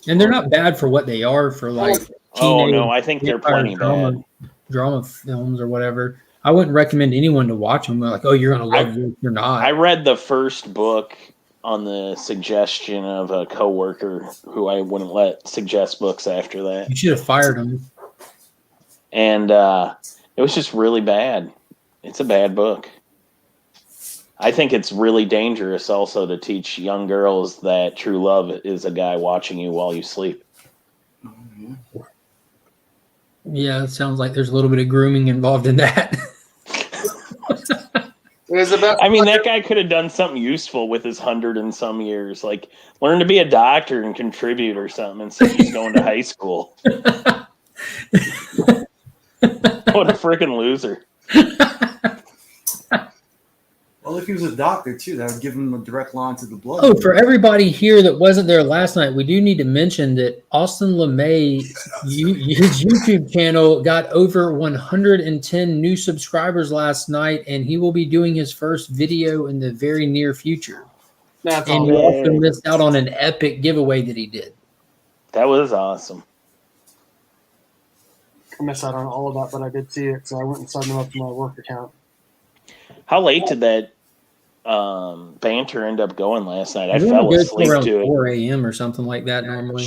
and they're not bad for what they are for like. Oh teenage no, I think they're plenty bad. Drama films or whatever. I wouldn't recommend anyone to watch them. They're like, oh, you're gonna love it. You're not. I read the first book on the suggestion of a coworker who I wouldn't let suggest books after that. You should have fired him. And it was just really bad. It's a bad book. I think it's really dangerous also to teach young girls that true love is a guy watching you while you sleep. Yeah, it sounds like there's a little bit of grooming involved in that. I mean, that guy could have done something useful with his 100 and some years. Like, learn to be a doctor and contribute or something instead of just going to high school. What a freaking loser. Well, if he was a doctor, too, that would give him a direct line to the blood. Oh, for everybody here that wasn't there last night, we do need to mention that Austin LeMay, his YouTube channel got over 110 new subscribers last night, and he will be doing his first video in the very near future. That's and he also missed out on an epic giveaway that he did. That was awesome. I missed out on all of that, but I did see it, so I went and signed him up for my work account. How late did that banter end up going last night? I fell asleep around to 4 a.m. or something like that normally.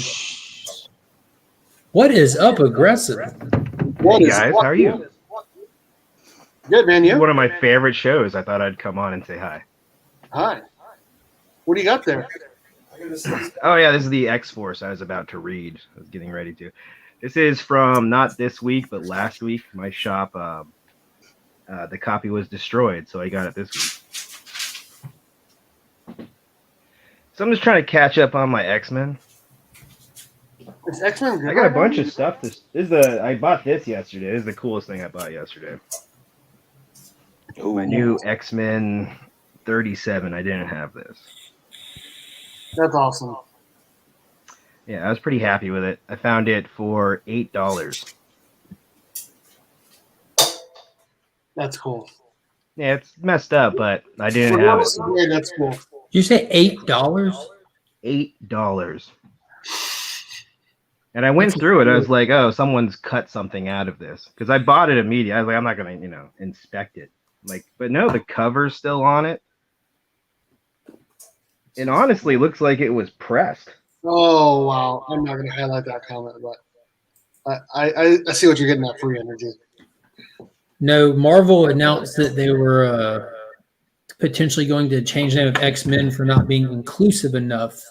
What is up, Aggressive? Hey guys, how are you? Good, man. You? One of my favorite shows. I thought I'd come on and say hi. Hi. What do you got there? Oh yeah, this is the X-Force I was about to read. I was getting ready to. This is from not this week, but last week. My shop, the copy was destroyed, so I got it this week. So I'm just trying to catch up on my X-Men. Is X-Men good? I got a bunch of stuff. I bought this yesterday. This is the coolest thing I bought yesterday. My new X-Men 37. I didn't have this. That's awesome. Yeah, I was pretty happy with it. I found it for $8. That's cool. Yeah, it's messed up, but I didn't have it. Yeah, that's cool. Did you say $8? $8. And I went through it. I was like, oh, someone's cut something out of this. Because I bought it immediately. I was like, I'm not going to, inspect it. Like, but no, the cover's still on it. It honestly looks like it was pressed. Oh wow! I'm not gonna highlight that comment, but I see what you're getting at. Free energy. No, Marvel announced that they were potentially going to change the name of X-Men for not being inclusive enough.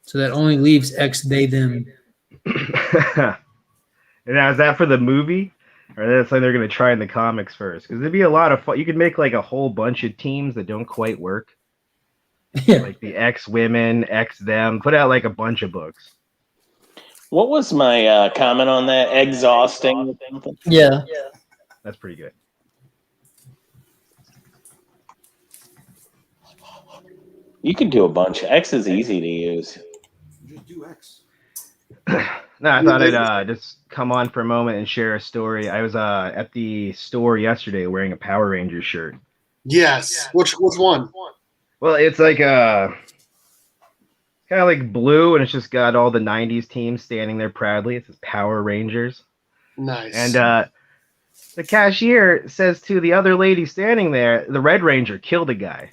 So that only leaves X, they, them. And now, is that for the movie? Or that's something they're going to try in the comics first? Because it'd be a lot of fun. You could make like a whole bunch of teams that don't quite work. Yeah. Like the X women, X them. Put out like a bunch of books. What was my comment on that? Exhausting. Yeah. That's pretty good. You could do a bunch. X is easy to use. Just do X. No, I thought I'd just come on for a moment and share a story. I was at the store yesterday wearing a Power Rangers shirt. Yes. Which one? Well, it's like kind of like blue, and it's just got all the '90s teams standing there proudly. It says Power Rangers. Nice. And the cashier says to the other lady standing there, the Red Ranger killed a guy.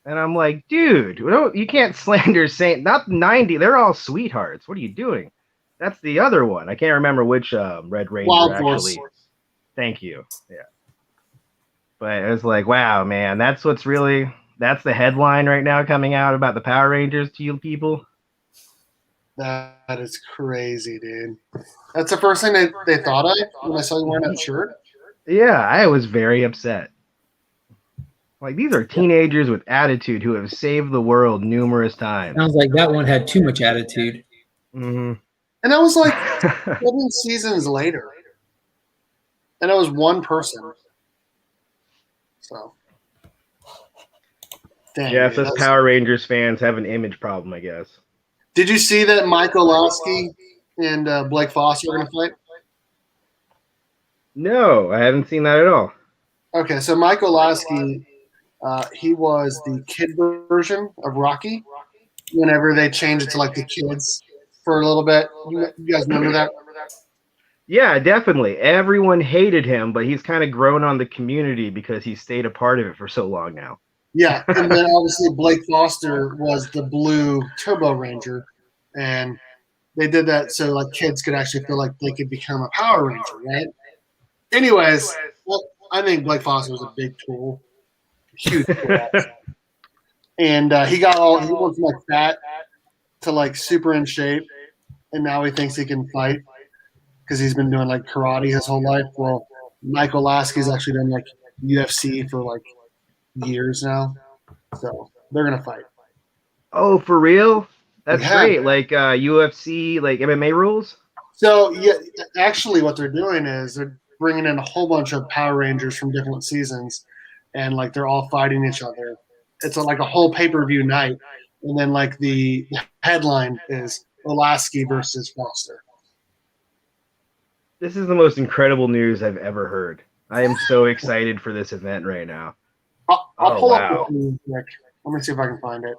And I'm like, dude, you can't slander Saint. Not the '90s. They're all sweethearts. What are you doing? That's the other one. I can't remember which Red Ranger Wild actually. Force. Thank you. Yeah. But it was like, wow, man, that's the headline right now coming out about the Power Rangers to you people. That is crazy, dude. That's the first thing they thought of when I saw you wearing that shirt. Yeah, I was very upset. Like, these are teenagers with attitude who have saved the world numerous times. Sounds like that one had too much attitude. Mm-hmm. And that was like 7 seasons later. And it was one person. So. Dang, Yeah, dude, so us Power Rangers fans have an image problem, I guess. Did you see that Michael Lasky and Blake Foster are going to fight? No, I haven't seen that at all. Okay, so Michael Lasky, he was the kid version of Rocky. Whenever they changed it to like the kids for a little bit, you guys remember that? Yeah, definitely. Everyone hated him, but he's kind of grown on the community because he stayed a part of it for so long now. Yeah, and then obviously Blake Foster was the blue Turbo Ranger, and they did that so like kids could actually feel like they could become a Power Ranger, right? Anyways, well, I think Blake Foster was a big tool, huge tool. And he went from like fat to like super in shape, and now he thinks he can fight because he's been doing like karate his whole life. Well, Michael Lasky's actually done like UFC for like years now, so they're gonna fight. Oh, for real? That's Yeah. great. Like UFC, like MMA rules? So yeah, actually, what they're doing is they're bringing in a whole bunch of Power Rangers from different seasons, and like they're all fighting each other. It's like a whole pay-per-view night, and then like the headline is Lasky versus Foster. This is the most incredible news I've ever heard. I am so excited for this event right now. I'll pull wow. up the news quick. Let me see if I can find it.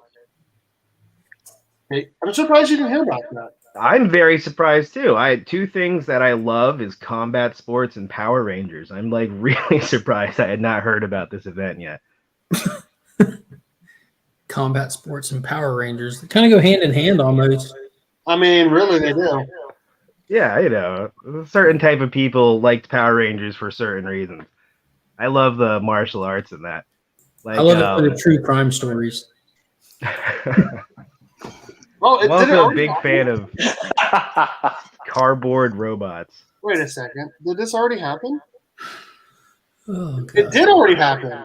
Hey, I'm surprised you didn't hear about that. I'm very surprised too. I had two things that I love is combat sports and Power Rangers. I'm like really surprised I had not heard about this event yet. Combat sports and Power Rangers. They kind of go hand in hand almost. I mean, really, they do. Yeah, you know, a certain type of people liked Power Rangers for certain reasons. I love the martial arts in that. Like, I love it for the true crime stories. Oh, I'm also a big fan of cardboard robots. Wait a second. Did this already happen? Oh, God. It did already happen.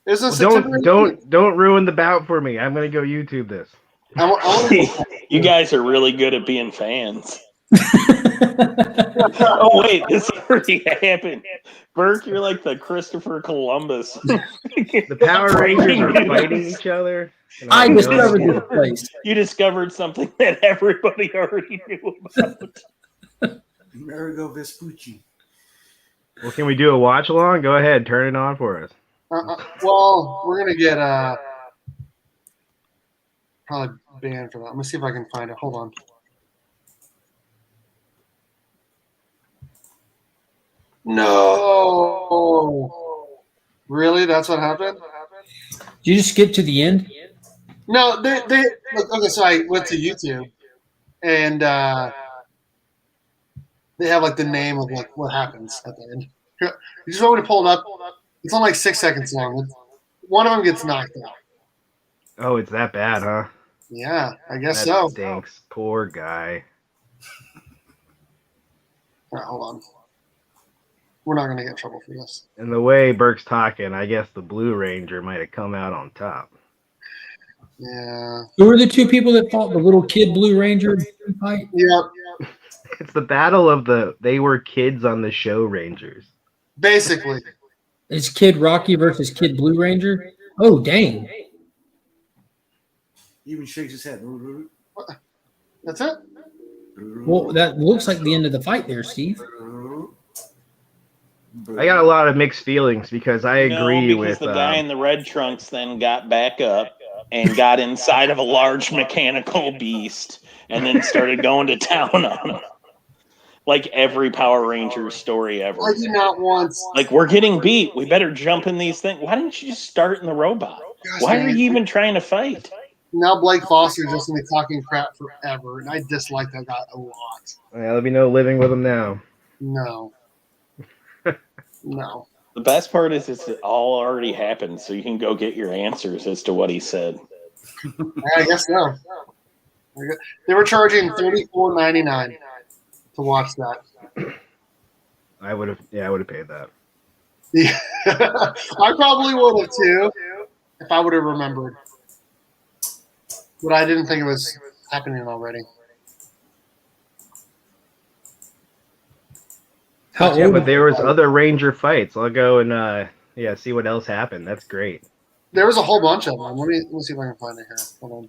Is this Don't ruin the bout for me. I'm gonna go YouTube this. You guys are really good at being fans. Oh wait, this already happened. Burke, you're like the Christopher Columbus. The Power Rangers are fighting each other. I discovered this place. You discovered something that everybody already knew about. Amerigo Vespucci. Well, can we do a watch along? Go ahead, turn it on for us. Well, we're gonna get probably banned for that. Let me see if I can find it. Hold on. No. Really? That's what happened? Did you just skip to the end? No, they okay. So I went to YouTube, and they have like the name of like what happens at the end. You just want me to pull it up. It's only like 6 seconds long. One of them gets knocked out. Oh, it's that bad, huh? Yeah, I guess That so. stinks. Poor guy. All right, hold on. We're not gonna get in trouble for this. And the way Burke's talking, I guess the Blue Ranger might have come out on top. Yeah. Who were the two people that fought the little kid Blue Ranger fight? Yep. It's the battle of they were kids on the show Rangers. Basically. It's Kid Rocky versus Kid Blue Ranger. Oh, dang. He even shakes his head. That's it. Well, that looks like the end of the fight there, Steve. I got a lot of mixed feelings because I agree because with the guy in the red trunks then got back up and got inside of a large mechanical beast and then started going to town on him. Like every Power Rangers story ever. I do not want. Like, we're getting beat. We better jump in these things. Why didn't you just start in the robot? Why are you even trying to fight? Now Blake Foster's just gonna be talking crap forever, and I dislike that guy a lot. Yeah, let me know living with him now. No. No. The best part is it's all already happened, so you can go get your answers as to what he said. I guess so. They were charging $34.99 to watch that. I would have paid that. Yeah. I probably would have too if I would have remembered. But I didn't think it was happening already. But there was other Ranger fights. I'll go and see what else happened. That's great. There was a whole bunch of them. Let me see if I can find it here. Hold on.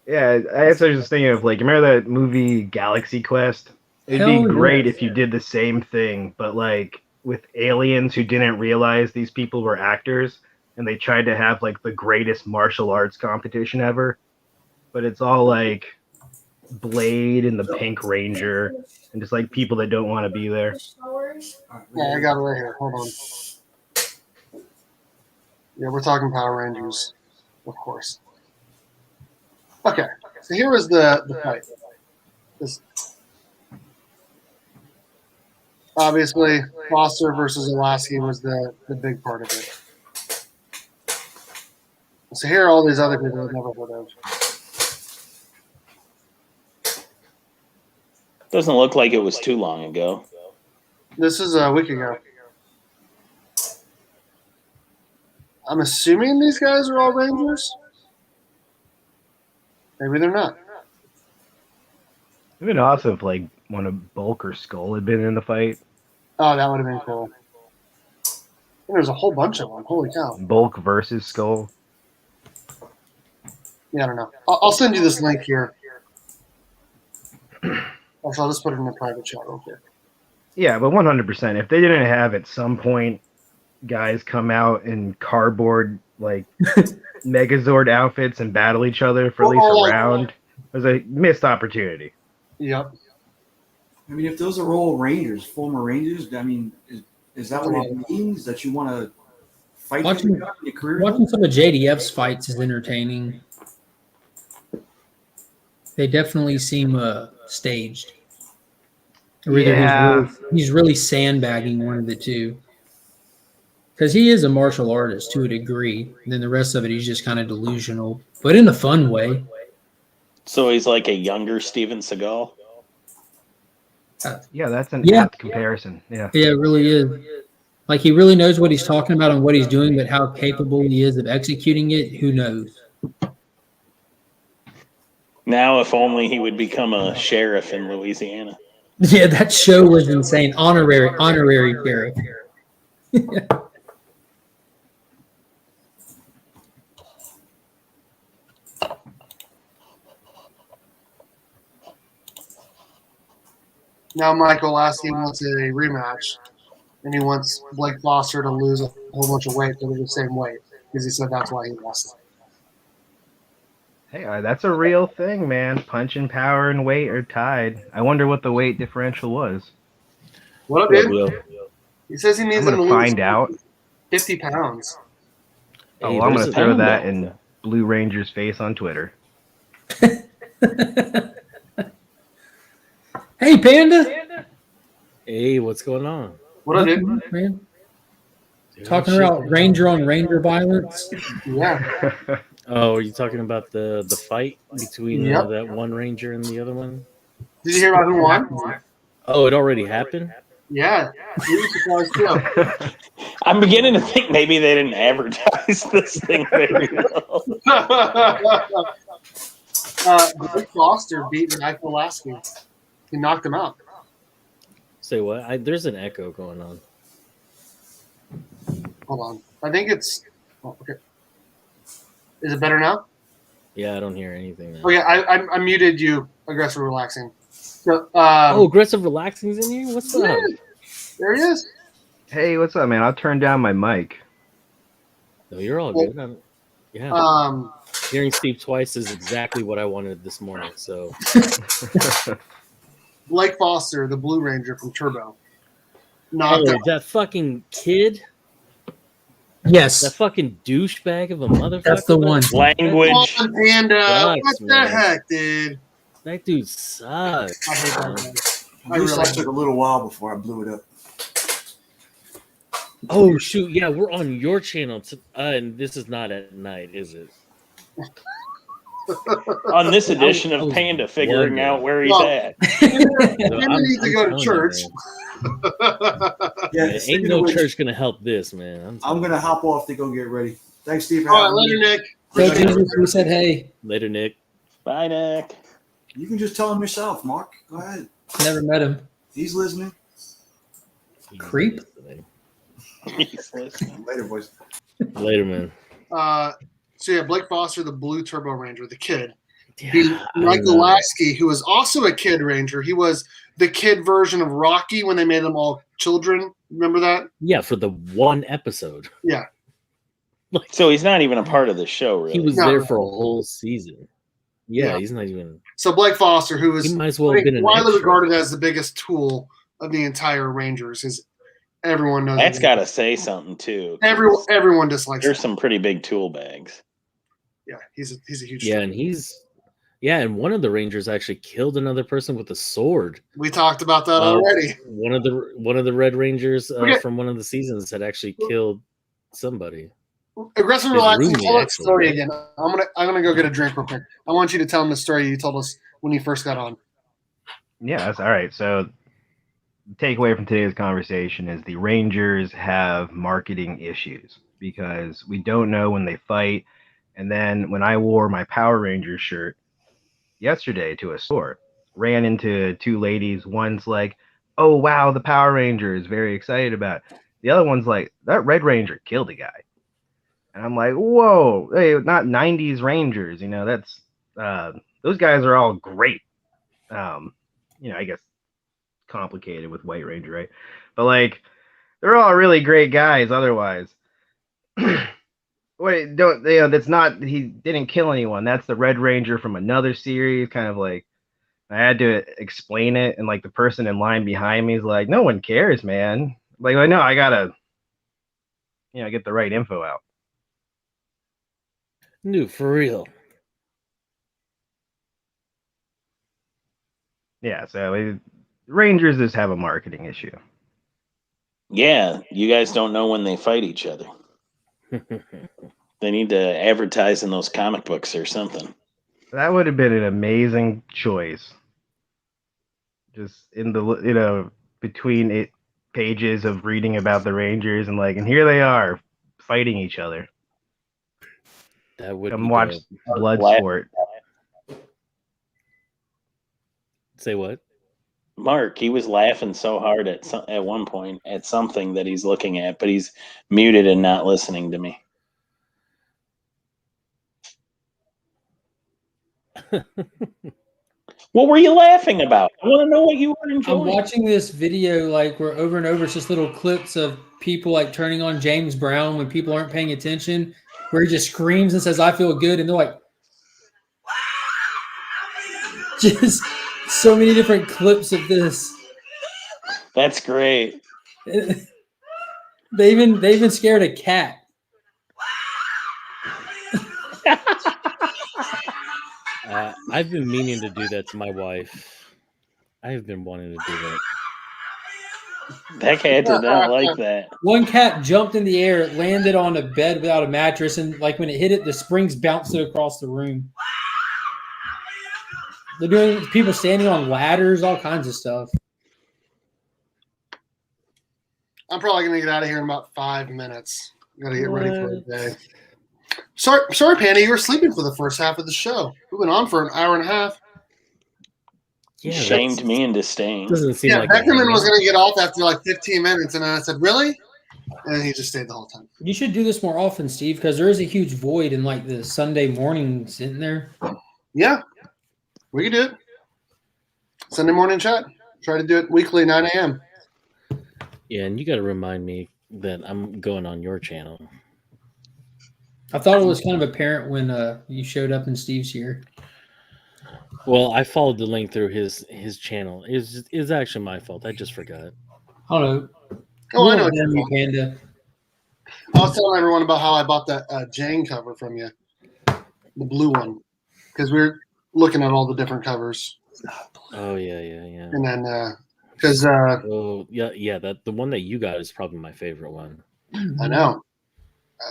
Yeah, I guess I was just thinking of like, remember that movie Galaxy Quest? It'd be great if you did the same thing, but like with aliens who didn't realize these people were actors, and they tried to have like the greatest martial arts competition ever. But it's all like Blade and the Pink Ranger, and just like people that don't want to be there. Yeah, I got it right here. Hold on. Yeah, we're talking Power Rangers, of course. Okay, so here was the fight. Obviously, Foster versus Alasky was the big part of it. So here are all these other people I've never heard of. Doesn't look like it was too long ago. This is a week ago. I'm assuming these guys are all Rangers. Maybe they're not. It'd been awesome if like one of Bulk or Skull had been in the fight. Oh, that would have been cool. There's a whole bunch of them. Holy cow. Bulk versus Skull. Yeah, I don't know. I'll send you this link here. Also, I'll just put it in the private chat real quick. Yeah, but 100%. If they didn't have at some point guys come out in cardboard like Megazord outfits and battle each other for at least a round, there's a missed opportunity. Yep. I mean, if those are all Rangers, former Rangers, I mean, is that what it means that you want to fight watching your career? Watching some of JDF's fights is entertaining. They definitely seem staged. Or either he's really sandbagging one of the two. Because he is a martial artist to a degree. And then the rest of it, he's just kind of delusional. But in a fun way. So he's like a younger Steven Seagal? Yeah, that's an apt comparison. Yeah. Yeah, it really is. Like, he really knows what he's talking about and what he's doing, but how capable he is of executing it, who knows? Now, if only he would become a sheriff in Louisiana. Yeah, that show was insane. Honorary sheriff. Now Michael Lasky wants a rematch, and he wants Blake Foster to lose a whole bunch of weight, but they're the same weight, because he said that's why he lost. Hey, that's a real thing, man. Punching power and weight are tied. I wonder what the weight differential was. What up, dude? He says he needs I'm going to find out. 50 pounds. Oh, well, I'm going to throw that in Blue Ranger's face on Twitter. Hey, Panda. Hey, what's going on? What I did? Man. Dude, Talking shit. about Ranger on Ranger violence. Yeah. Oh, are you talking about the fight between Yep. that one ranger and the other one? Did you hear about who won? Oh, it already happened? Yeah. We were surprised too. I'm beginning to think maybe they didn't advertise this thing very well. Blake Foster beat Michael Lasky. He knocked him out. Say what? There's an echo going on. Hold on. I think it's okay. Is it better now? Yeah, I don't hear anything now. Okay, I muted you. Aggressive relaxing. So, Oh, aggressive relaxing's in here? What's up? yeah, there he is. Hey, what's up, man? I'll turn down my mic. No, you're all Well, good. Yeah. Um, Hearing Steve twice is exactly what I wanted this morning. So Blake Foster, the Blue Ranger from Turbo. Knocked out. that fucking kid, that Yes, fucking douchebag of a motherfucker. that's the one. Language. Come on, Panda. Sucks, What the man. heck, dude? That dude sucks. I hate that man. guy. At least I took a little while before I blew it up. Oh shoot! Yeah, we're on your channel, and this is not at night, is it? On this edition I of was Panda figuring wondering. out where he's Well, at. Panda needs to go to telling you, church. man. Yeah, Ain't speaking no of which, church gonna help this, man. I'm gonna hop off to go get ready. Thanks, Steve. for All right, having later, me. Nick. Tell Jesus we said hey. Later, Nick. Bye, Nick. You can just tell him yourself, Mark. Go ahead. Never met him. He's listening. Creep. He's listening. Later, boys. Later, man. So yeah, Blake Foster, the Blue Turbo Ranger, the kid, Yeah, beat I don't Michael know. Lasky, who was also a kid ranger. He was the kid version of Rocky when they made them all children. Remember that? Yeah, for the one episode. Yeah. So he's not even a part of the show, really. He was No. there for a whole season. Yeah, Yeah. he's not even. So Blake Foster, who was He might as well have been an widely extra. regarded as the biggest tool of the entire Rangers, is everyone knows. That's him. got to say something, too. 'cause Everyone dislikes There's him. some pretty big tool bags. Yeah, he's a huge. Yeah, tool. and and one of the Rangers actually killed another person with a sword. We talked about that already. One of the Red Rangers Okay. from one of the seasons had actually killed somebody. Aggressive His relaxing. roommate, Tell that actually, story right? again. I'm gonna go get a drink real quick. I want you to tell him the story you told us when you first got on. Yeah, that's all right. So the takeaway from today's conversation is the Rangers have marketing issues because we don't know when they fight. And then when I wore my Power Rangers shirt yesterday to a store, ran into two ladies. One's like, "Oh wow, the Power Rangers, very excited about it." The other one's like, "That Red Ranger killed a guy." And I'm like, "Whoa, hey, not 90s Rangers, that's those guys are all great." I guess complicated with White Ranger, right? But like, they're all really great guys otherwise. Wait, don't that's not, he didn't kill anyone. That's the Red Ranger from another series. Kind of like, I had to explain it, and like the person in line behind me is like, "No one cares, man." Like, I know I gotta, get the right info out. No, for real. Yeah, so Rangers just have a marketing issue. Yeah, you guys don't know when they fight each other. They need to advertise in those comic books or something. That would have been an amazing choice. Just in the, between it pages of reading about the Rangers and here they are fighting each other. That would Come be watch dope. Bloodsport. Say what? Mark, he was laughing so hard at one point at something that he's looking at, but he's muted and not listening to me. What were you laughing about? I want to know what you were I'm enjoying. watching this video where over and over it's just little clips of people turning on James Brown when people aren't paying attention, where he just screams and says, "I feel good," and they're like, just so many different clips of this. That's great. They even scared a cat. I've been meaning to do that to my wife. I have been wanting to do that. That cat did not like that. One cat jumped in the air, it landed on a bed without a mattress, and like when it hit it, the springs bounced it across the room. They're doing people standing on ladders, all kinds of stuff. I'm probably gonna get out of here in about 5 minutes. Gotta get ready for the day. Sorry, Panda, you were sleeping for the first half of the show. We've been on for an hour and a half. You shamed me into staying. Doesn't seem like Beckerman was gonna get off after like 15 minutes, and then I said, "Really?" And he just stayed the whole time. You should do this more often, Steve, because there is a huge void in like the Sunday mornings in there. Yeah, we can do it. Sunday morning chat. Try to do it weekly, 9 a.m. Yeah, and you got to remind me that I'm going on your channel. I thought it was kind of apparent when you showed up in Steve's here. Well, I followed the link through his channel. It's actually my fault. I just forgot. I don't know. Oh, I know. You, Panda. I was telling everyone about how I bought that Jane cover from you, the blue one, because we were looking at all the different covers. Oh yeah. And then because that the one that you got is probably my favorite one. I know,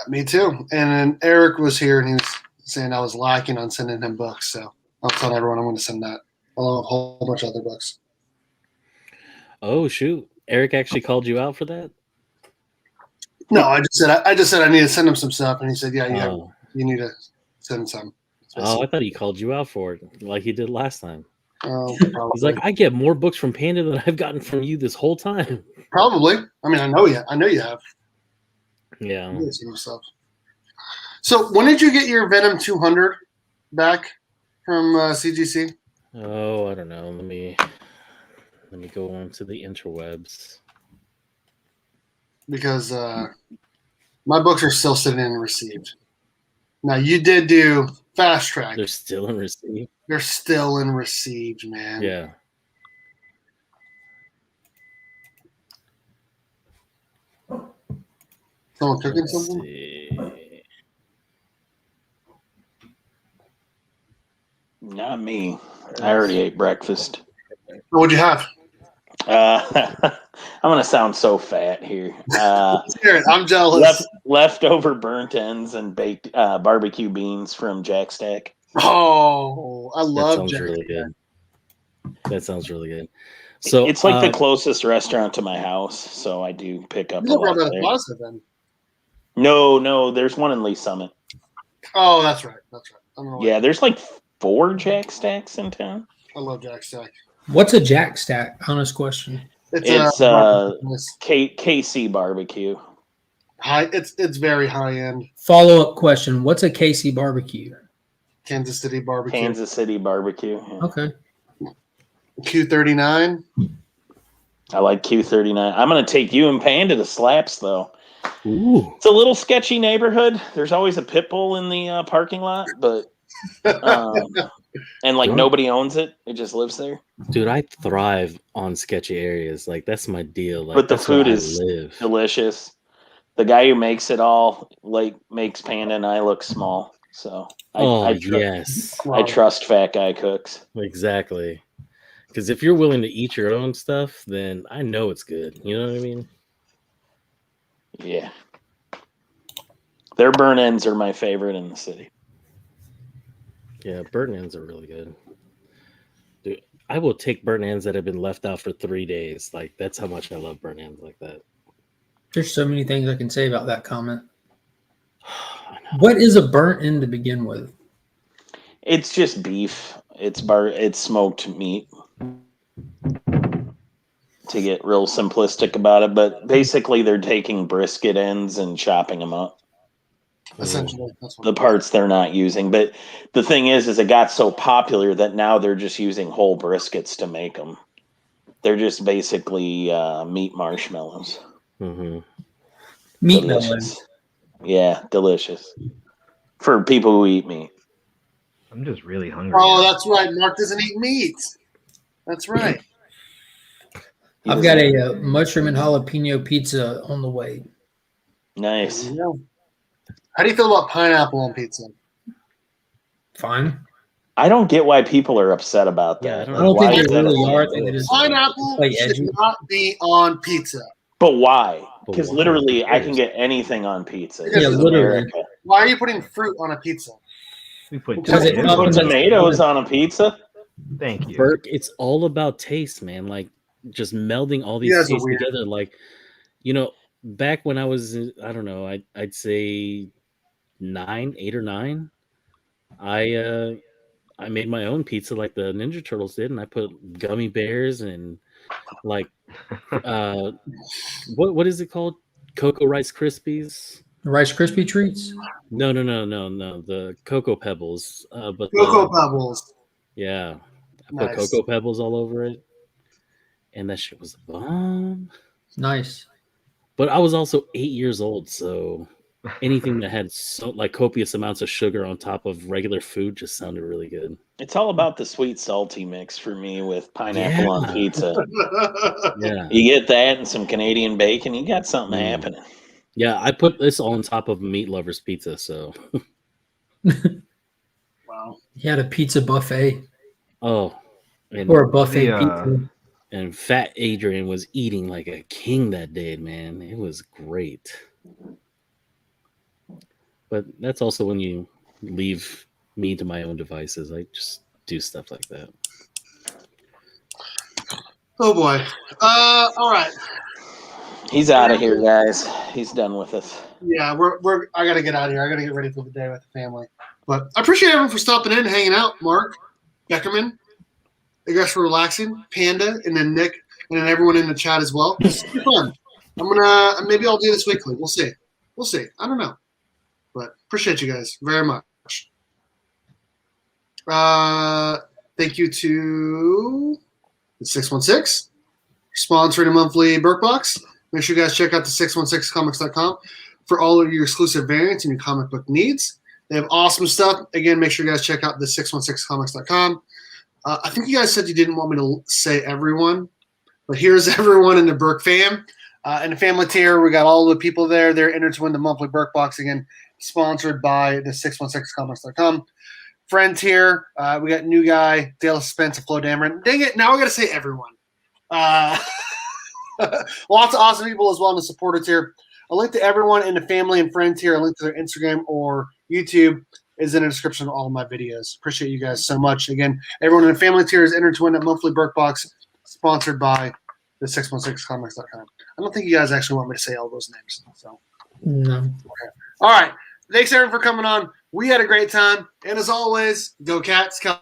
me too. And then Eric was here, and he was saying I was lacking on sending him books, so I'll tell everyone I'm going to send that along with a whole bunch of other books. Oh shoot! Eric actually called you out for that? No, I just said I need to send him some stuff, and he said, "Yeah, you need to send some." Oh, I thought he called you out for it, like he did last time. Oh, he's like, I get more books from Panda than I've gotten from you this whole time. Probably. I mean, I know you have. Yeah. So when did you get your Venom 200 back from CGC? Oh, I don't know. Let me go on to the interwebs. Because my books are still sitting in received. Now, you did do fast track. They're still in received? They're still in received, man. Yeah. Someone cooking something? Not me. I already ate breakfast. What'd you have? I'm gonna sound so fat here. I'm jealous. Leftover burnt ends and baked barbecue beans from Jack Stack. Oh, I love that. Sounds Jack really good. That sounds really good. So it's like the closest restaurant to my house, so I do pick up. You live right Plaza, then? No, there's one in Lee Summit. Oh, that's right. Yeah, there's like 4 Jack Stacks in town. I love Jack Stack. What's a Jack Stack? Honest question. It's KC barbecue. It's very high end. Follow-up question. What's a KC barbecue? Kansas City barbecue. Kansas City barbecue. Yeah. Okay. Q39. I like Q39. I'm going to take you and Panda to Slaps, though. Ooh. It's a little sketchy neighborhood. There's always a pit bull in the parking lot, but and like nobody owns it. It just lives there. Dude, I thrive on sketchy areas. Like that's my deal. Like, but the food is delicious. The guy who makes it all makes Panda and I look small. So I trust fat guy cooks. Exactly. Because if you're willing to eat your own stuff, then I know it's good. You know what I mean? Yeah. Their burnt ends are my favorite in the city. Yeah, burnt ends are really good. Dude, I will take burnt ends that have been left out for 3 days. Like, that's how much I love burnt ends like that. There's so many things I can say about that comment. What is a burnt end to begin with? It's just beef. It's smoked meat. To get real simplistic about it, but basically they're taking brisket ends and chopping them up. Essentially, that's what the parts they're not using. But the thing is it got so popular that now they're just using whole briskets to make them. They're just basically meat marshmallows. Mm-hmm. Meat delicious. Yeah, delicious for people who eat meat. I'm just really hungry. Oh, that's right. Mark doesn't eat meat. That's right. I've got a mushroom and jalapeno pizza on the way. Nice. How do you feel about pineapple on pizza? Fine. I don't get why people are upset about Yeah, that. I I don't Why think is they that a really thing? are. I think they just Pineapple play should edgy. not be on pizza. But why? But Because why? literally, Who I can cares? get anything on pizza. Because This it's is literally. America. Why are you putting fruit on a pizza? We put Because it You tomatoes. put softens up- tomatoes on a pizza? Thank you. Burke, it's all about taste, man. Like just melding all these You guys are tastes weird. together. Like, back when I was, I don't know, I'd say 8 or 9. I made my own pizza like the Ninja Turtles did, and I put gummy bears and like what is it called? Cocoa Rice Krispies? Rice Krispie treats. No. The Cocoa Pebbles. But Cocoa Pebbles. yeah, I put Nice. Cocoa Pebbles all over it, and that shit was a bomb. Nice. But I was also 8 years old, so anything that had copious amounts of sugar on top of regular food just sounded really good. It's all about the sweet salty mix for me with pineapple on Yeah. pizza. Yeah. You get that and some Canadian bacon, you got something Mm. happening. Yeah, I put this on top of Meat Lover's Pizza, so Wow. He had a pizza buffet oh, and or a buffet The, pizza. and Fat Adrian was eating like a king that day, man. It was great. But that's also when you leave me to my own devices. I just do stuff like that. Oh boy. All right. He's out of here, guys. He's done with us. Yeah, I gotta get out of here. I gotta get ready for the day with the family. But I appreciate everyone for stopping in, hanging out. Mark, Beckerman, you guys for relaxing, Panda, and then Nick, and then everyone in the chat as well. This is fun. Maybe I'll do this weekly. We'll see. I don't know. But appreciate you guys very much. Thank you to the 616 sponsoring a monthly Burke Box. Make sure you guys check out the 616comics.com for all of your exclusive variants and your comic book needs. They have awesome stuff. Again, make sure you guys check out the 616comics.com. I think you guys said you didn't want me to say everyone, but here's everyone in the Burke fam. In the family tier, we got all the people there. They're entered to win the monthly Burke Box, again, sponsored by the 616comics.com. Friend tier, we got new guy, Dale Spence, and Flo Dameron. Dang it, now we got to say everyone. Lots of awesome people as well in the supporter tier. A link to everyone in the family and friend tier, a link to their Instagram or YouTube is in the description of all of my videos. Appreciate you guys so much. Again, everyone in the family tier is entered to win that monthly Burke Box sponsored by the 616comics.com. I don't think you guys actually want me to say all those names. So, No. okay. All right. Thanks, everyone, for coming on. We had a great time. And as always, go Cats, Cowabunga.